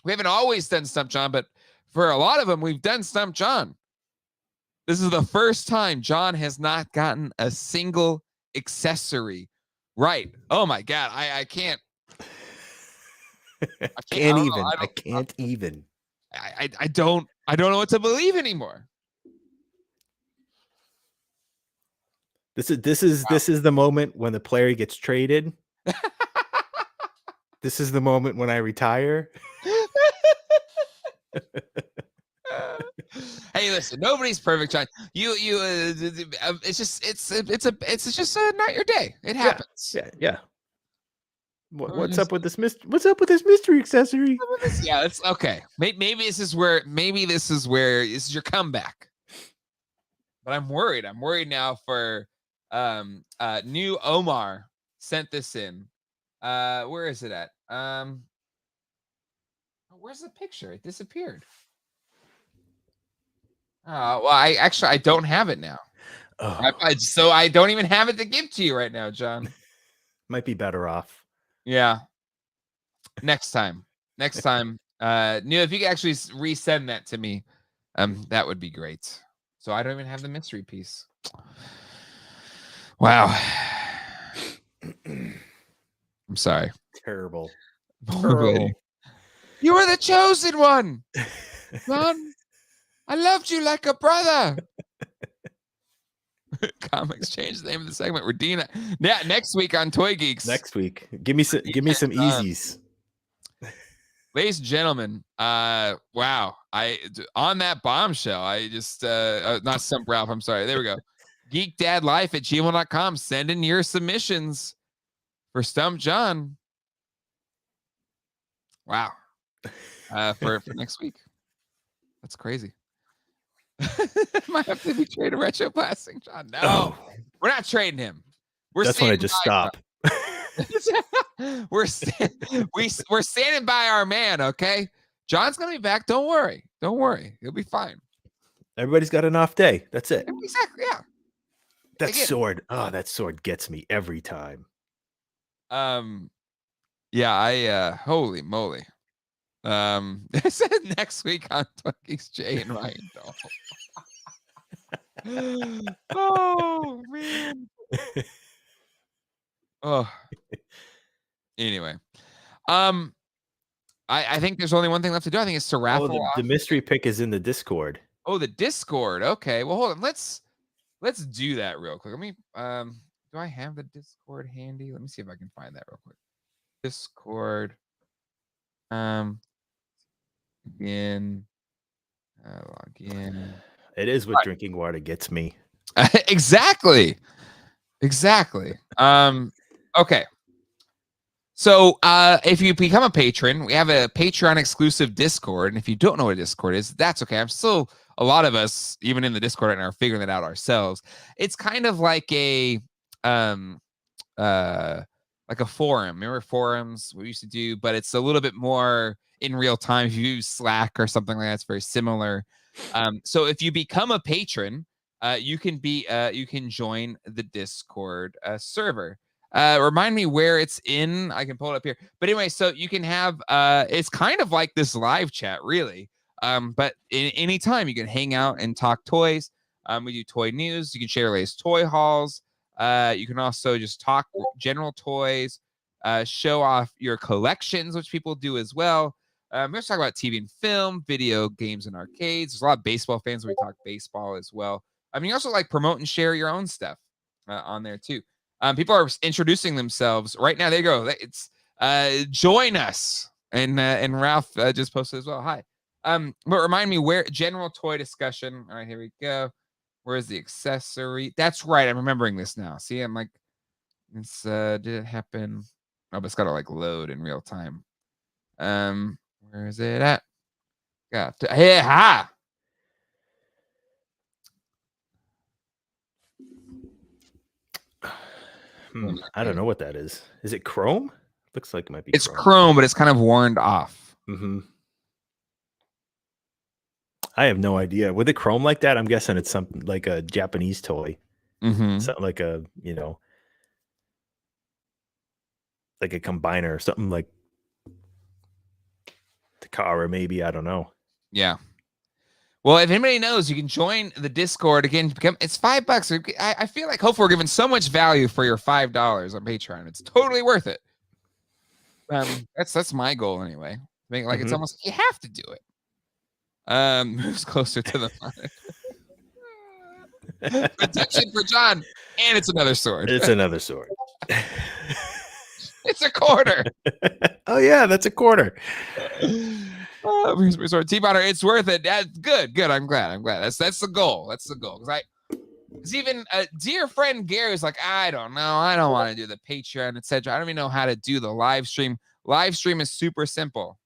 We haven't always done Stump John, but for a lot of them, we've done Stump John. This is the first time John has not gotten a single accessory right. Oh my God. I can't. I can't even. I don't know what to believe anymore. This is the moment when the player gets traded. This is the moment when I retire. Hey, listen, nobody's perfect, John. It's just not your day. It happens. Yeah. What's up with this mystery accessory? Yeah, it's okay. Maybe this is where this is your comeback. But I'm worried. I'm worried now for new Omar sent this in. Where is it at? Where's the picture? It disappeared. Well, I don't have it now. Oh. So I don't even have it to give to you right now, John. Might be better off. Yeah. Next time. Neil, if you could actually resend that to me, that would be great. So I don't even have the mystery piece. Wow. I'm sorry. Terrible. You were the chosen one, John. I loved you like a brother. Comics changed the name of the segment. We're Dina. Yeah, next week on Toy Geeks. Next week. Give me some easies. Ladies and gentlemen, wow. On that bombshell, I just not Stump Ralph, I'm sorry. There we go. geekdadlife@gmail.com. Send in your submissions for Stump John. Wow. For next week. That's crazy. Might have to be trading retro plastic, John. No, we're not trading him. That's when I just stop. We're standing by our man. Okay, John's gonna be back. Don't worry. He'll be fine. Everybody's got an off day. That's it. Exactly. Yeah. That sword. Oh, that sword gets me every time. Yeah. Holy moly. Next week on Toy Geeks, Jay and Ryan Doll. Oh man. Oh. Anyway, I think there's only one thing left to do. I think it's to raffle. Oh, the mystery pick is in the Discord. Oh, the Discord. Okay. Well, hold on. Let's do that real quick. Let me. Do I have the Discord handy? Let me see if I can find that real quick. Discord. Again. Log in. It is what drinking water gets me. Exactly. Okay. So if you become a patron, we have a Patreon exclusive Discord. And if you don't know what a Discord is, that's okay. I'm still, a lot of us, even in the Discord right now, are figuring that out ourselves. It's kind of like a forum. Remember forums we used to do, but it's a little bit more in real time. If you use Slack or something like that, it's very similar. So if you become a patron, you can join the Discord server. Remind me where it's in. I can pull it up here. But anyway, so you can have it's kind of like this live chat, really. But anytime you can hang out and talk toys. We do toy news. You can share latest toy hauls. You can also just talk general toys, show off your collections, which people do as well. We're going to talk about TV and film, video games and arcades. There's a lot of baseball fans where we talk baseball as well. I mean, you also like promote and share your own stuff on there too. People are introducing themselves right now. There you go. It's join us, and Ralph just posted as well. Hi. But remind me where general toy discussion. All right, here we go. Where's the accessory? That's right. I'm remembering this now. See, I'm like, it's did it happen? Oh, but it's gotta like load in real time. Where is it at? Yeah. Hey, ha. I don't know what that is. Is it Chrome? Looks like it might be. It's Chrome, but it's kind of warned off. I have no idea. With a Chrome like that, I'm guessing it's something like a Japanese toy. Something like a, like a combiner or something like Takara, maybe. I don't know. Yeah. Well, if anybody knows, you can join the Discord again. It's $5. I feel like hopefully we're giving so much value for your $5 on Patreon. It's totally worth it. That's my goal anyway. Make like it's almost you have to do it. Moves closer to the front. Protection for John, and it's another sword. It's another sword. It's a quarter. Oh yeah, that's a quarter. T-Botter, it's worth it. Good. I'm glad. That's the goal. That's the goal. Because even a dear friend Gary was like, I don't know. I don't want to do the Patreon, etc. I don't even know how to do the live stream. Live stream is super simple.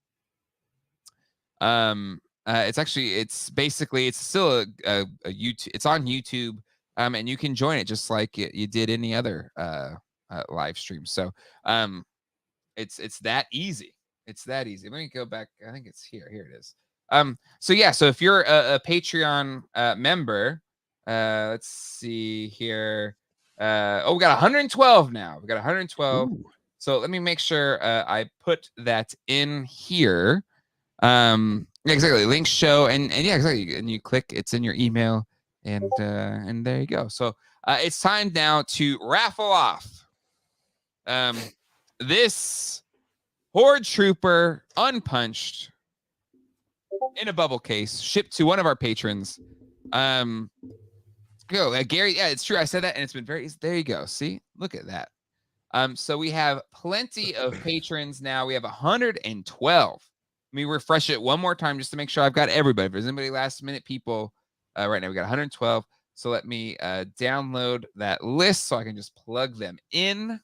It's basically still a YouTube. It's on YouTube. And you can join it just like you did any other live stream. So it's that easy. It's that easy. Let me go back. I think it's here. Here it is. So if you're a Patreon member, let's see here. We got 112 now. We got 112. Ooh. So let me make sure I put that in here. Exactly. Link show and yeah, exactly. And you click, it's in your email, and there you go. So it's time now to raffle off this Horde Trooper unpunched in a bubble case, shipped to one of our patrons. Gary, yeah, it's true. I said that, and it's been very. There you go. See, look at that. So we have plenty of patrons now. We have 112. Let me refresh it one more time just to make sure I've got everybody. If there's anybody last minute people, right now we got 112. So let me download that list so I can just plug them in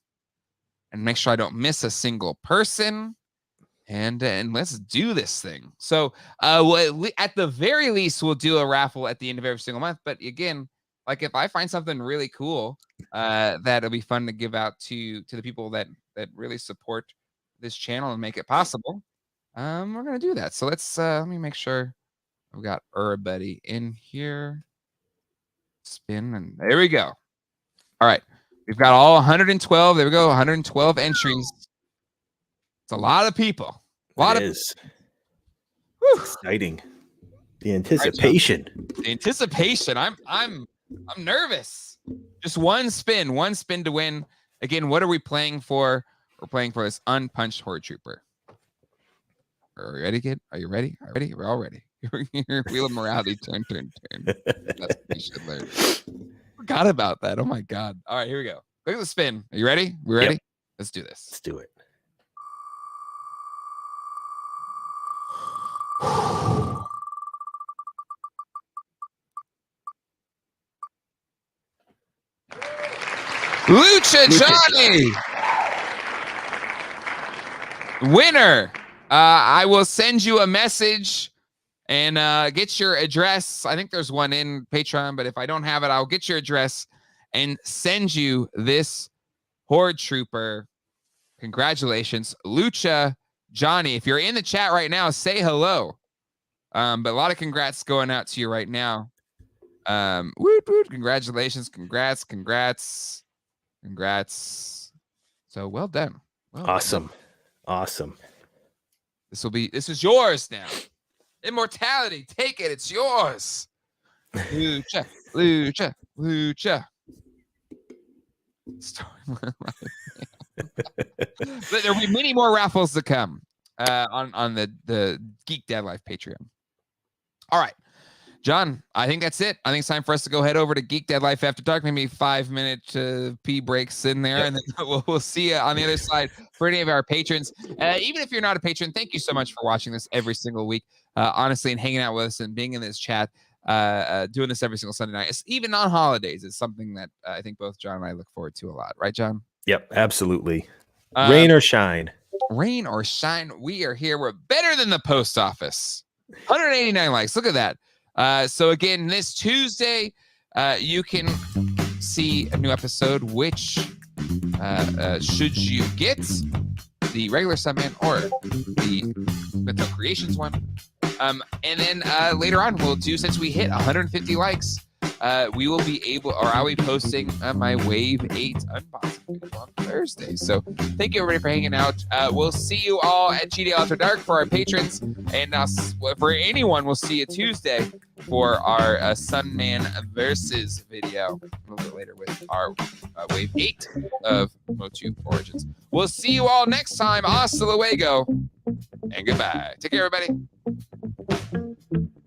and make sure I don't miss a single person. And let's do this thing. So at the very least, we'll do a raffle at the end of every single month. But again, like if I find something really cool, that'll be fun to give out to the people that really support this channel and make it possible. We're gonna do that. So let's let me make sure I've got everybody in here. Spin, and there we go. All right, we've got all 112. There we go, 112 entries. It's a lot of people. A lot of it's exciting. The anticipation. Right, the anticipation. I'm nervous. Just one spin to win. Again, what are we playing for? We're playing for this unpunched Horde Trooper. Are you ready, kid? Are you ready? Ready? We're all ready. Wheel of morality. Turn. That's what we should learn. Forgot about that. Oh my god. All right, here we go. Look at the spin. Are you ready? We ready? Yep. Let's do this. Let's do it. Lucha Johnny. Winner. I will send you a message and get your address. I think there's one in Patreon, but if I don't have it, I'll get your address and send you this Horde Trooper. Congratulations, Lucha Johnny. If you're in the chat right now, say hello. But a lot of congrats going out to you right now. Woot, woot, congratulations, congrats. So well done. Awesome. This is yours now. Immortality, take it, it's yours. Lucha. There'll be many more raffles to come on the Geek Dad Life Patreon. All right, John, I think that's it. I think it's time for us to go head over to Geek Dad Life After Dark. Maybe 5-minute pee breaks in there, and then we'll see you on the other side for any of our patrons. Even if you're not a patron, thank you so much for watching this every single week, honestly, and hanging out with us and being in this chat, doing this every single Sunday night. Even on holidays, it's something that I think both John and I look forward to a lot. Right, John? Yep, absolutely. Rain or shine. Rain or shine, we are here. We're better than the post office. 189 likes. Look at that. So again, this Tuesday, you can see a new episode, which should you get the regular Subman or the Mental Creations one. And then later on, we'll do, since we hit 150 likes, we will be able, or I'll be posting my Wave 8 unboxing on Thursday. So thank you everybody for hanging out. We'll see you all at GD After Dark for our patrons, and for anyone, we'll see you Tuesday for our Sunman versus video a little bit later with our Wave 8 of Motu Origins. We'll see you all next time. Hasta luego and goodbye. Take care, everybody.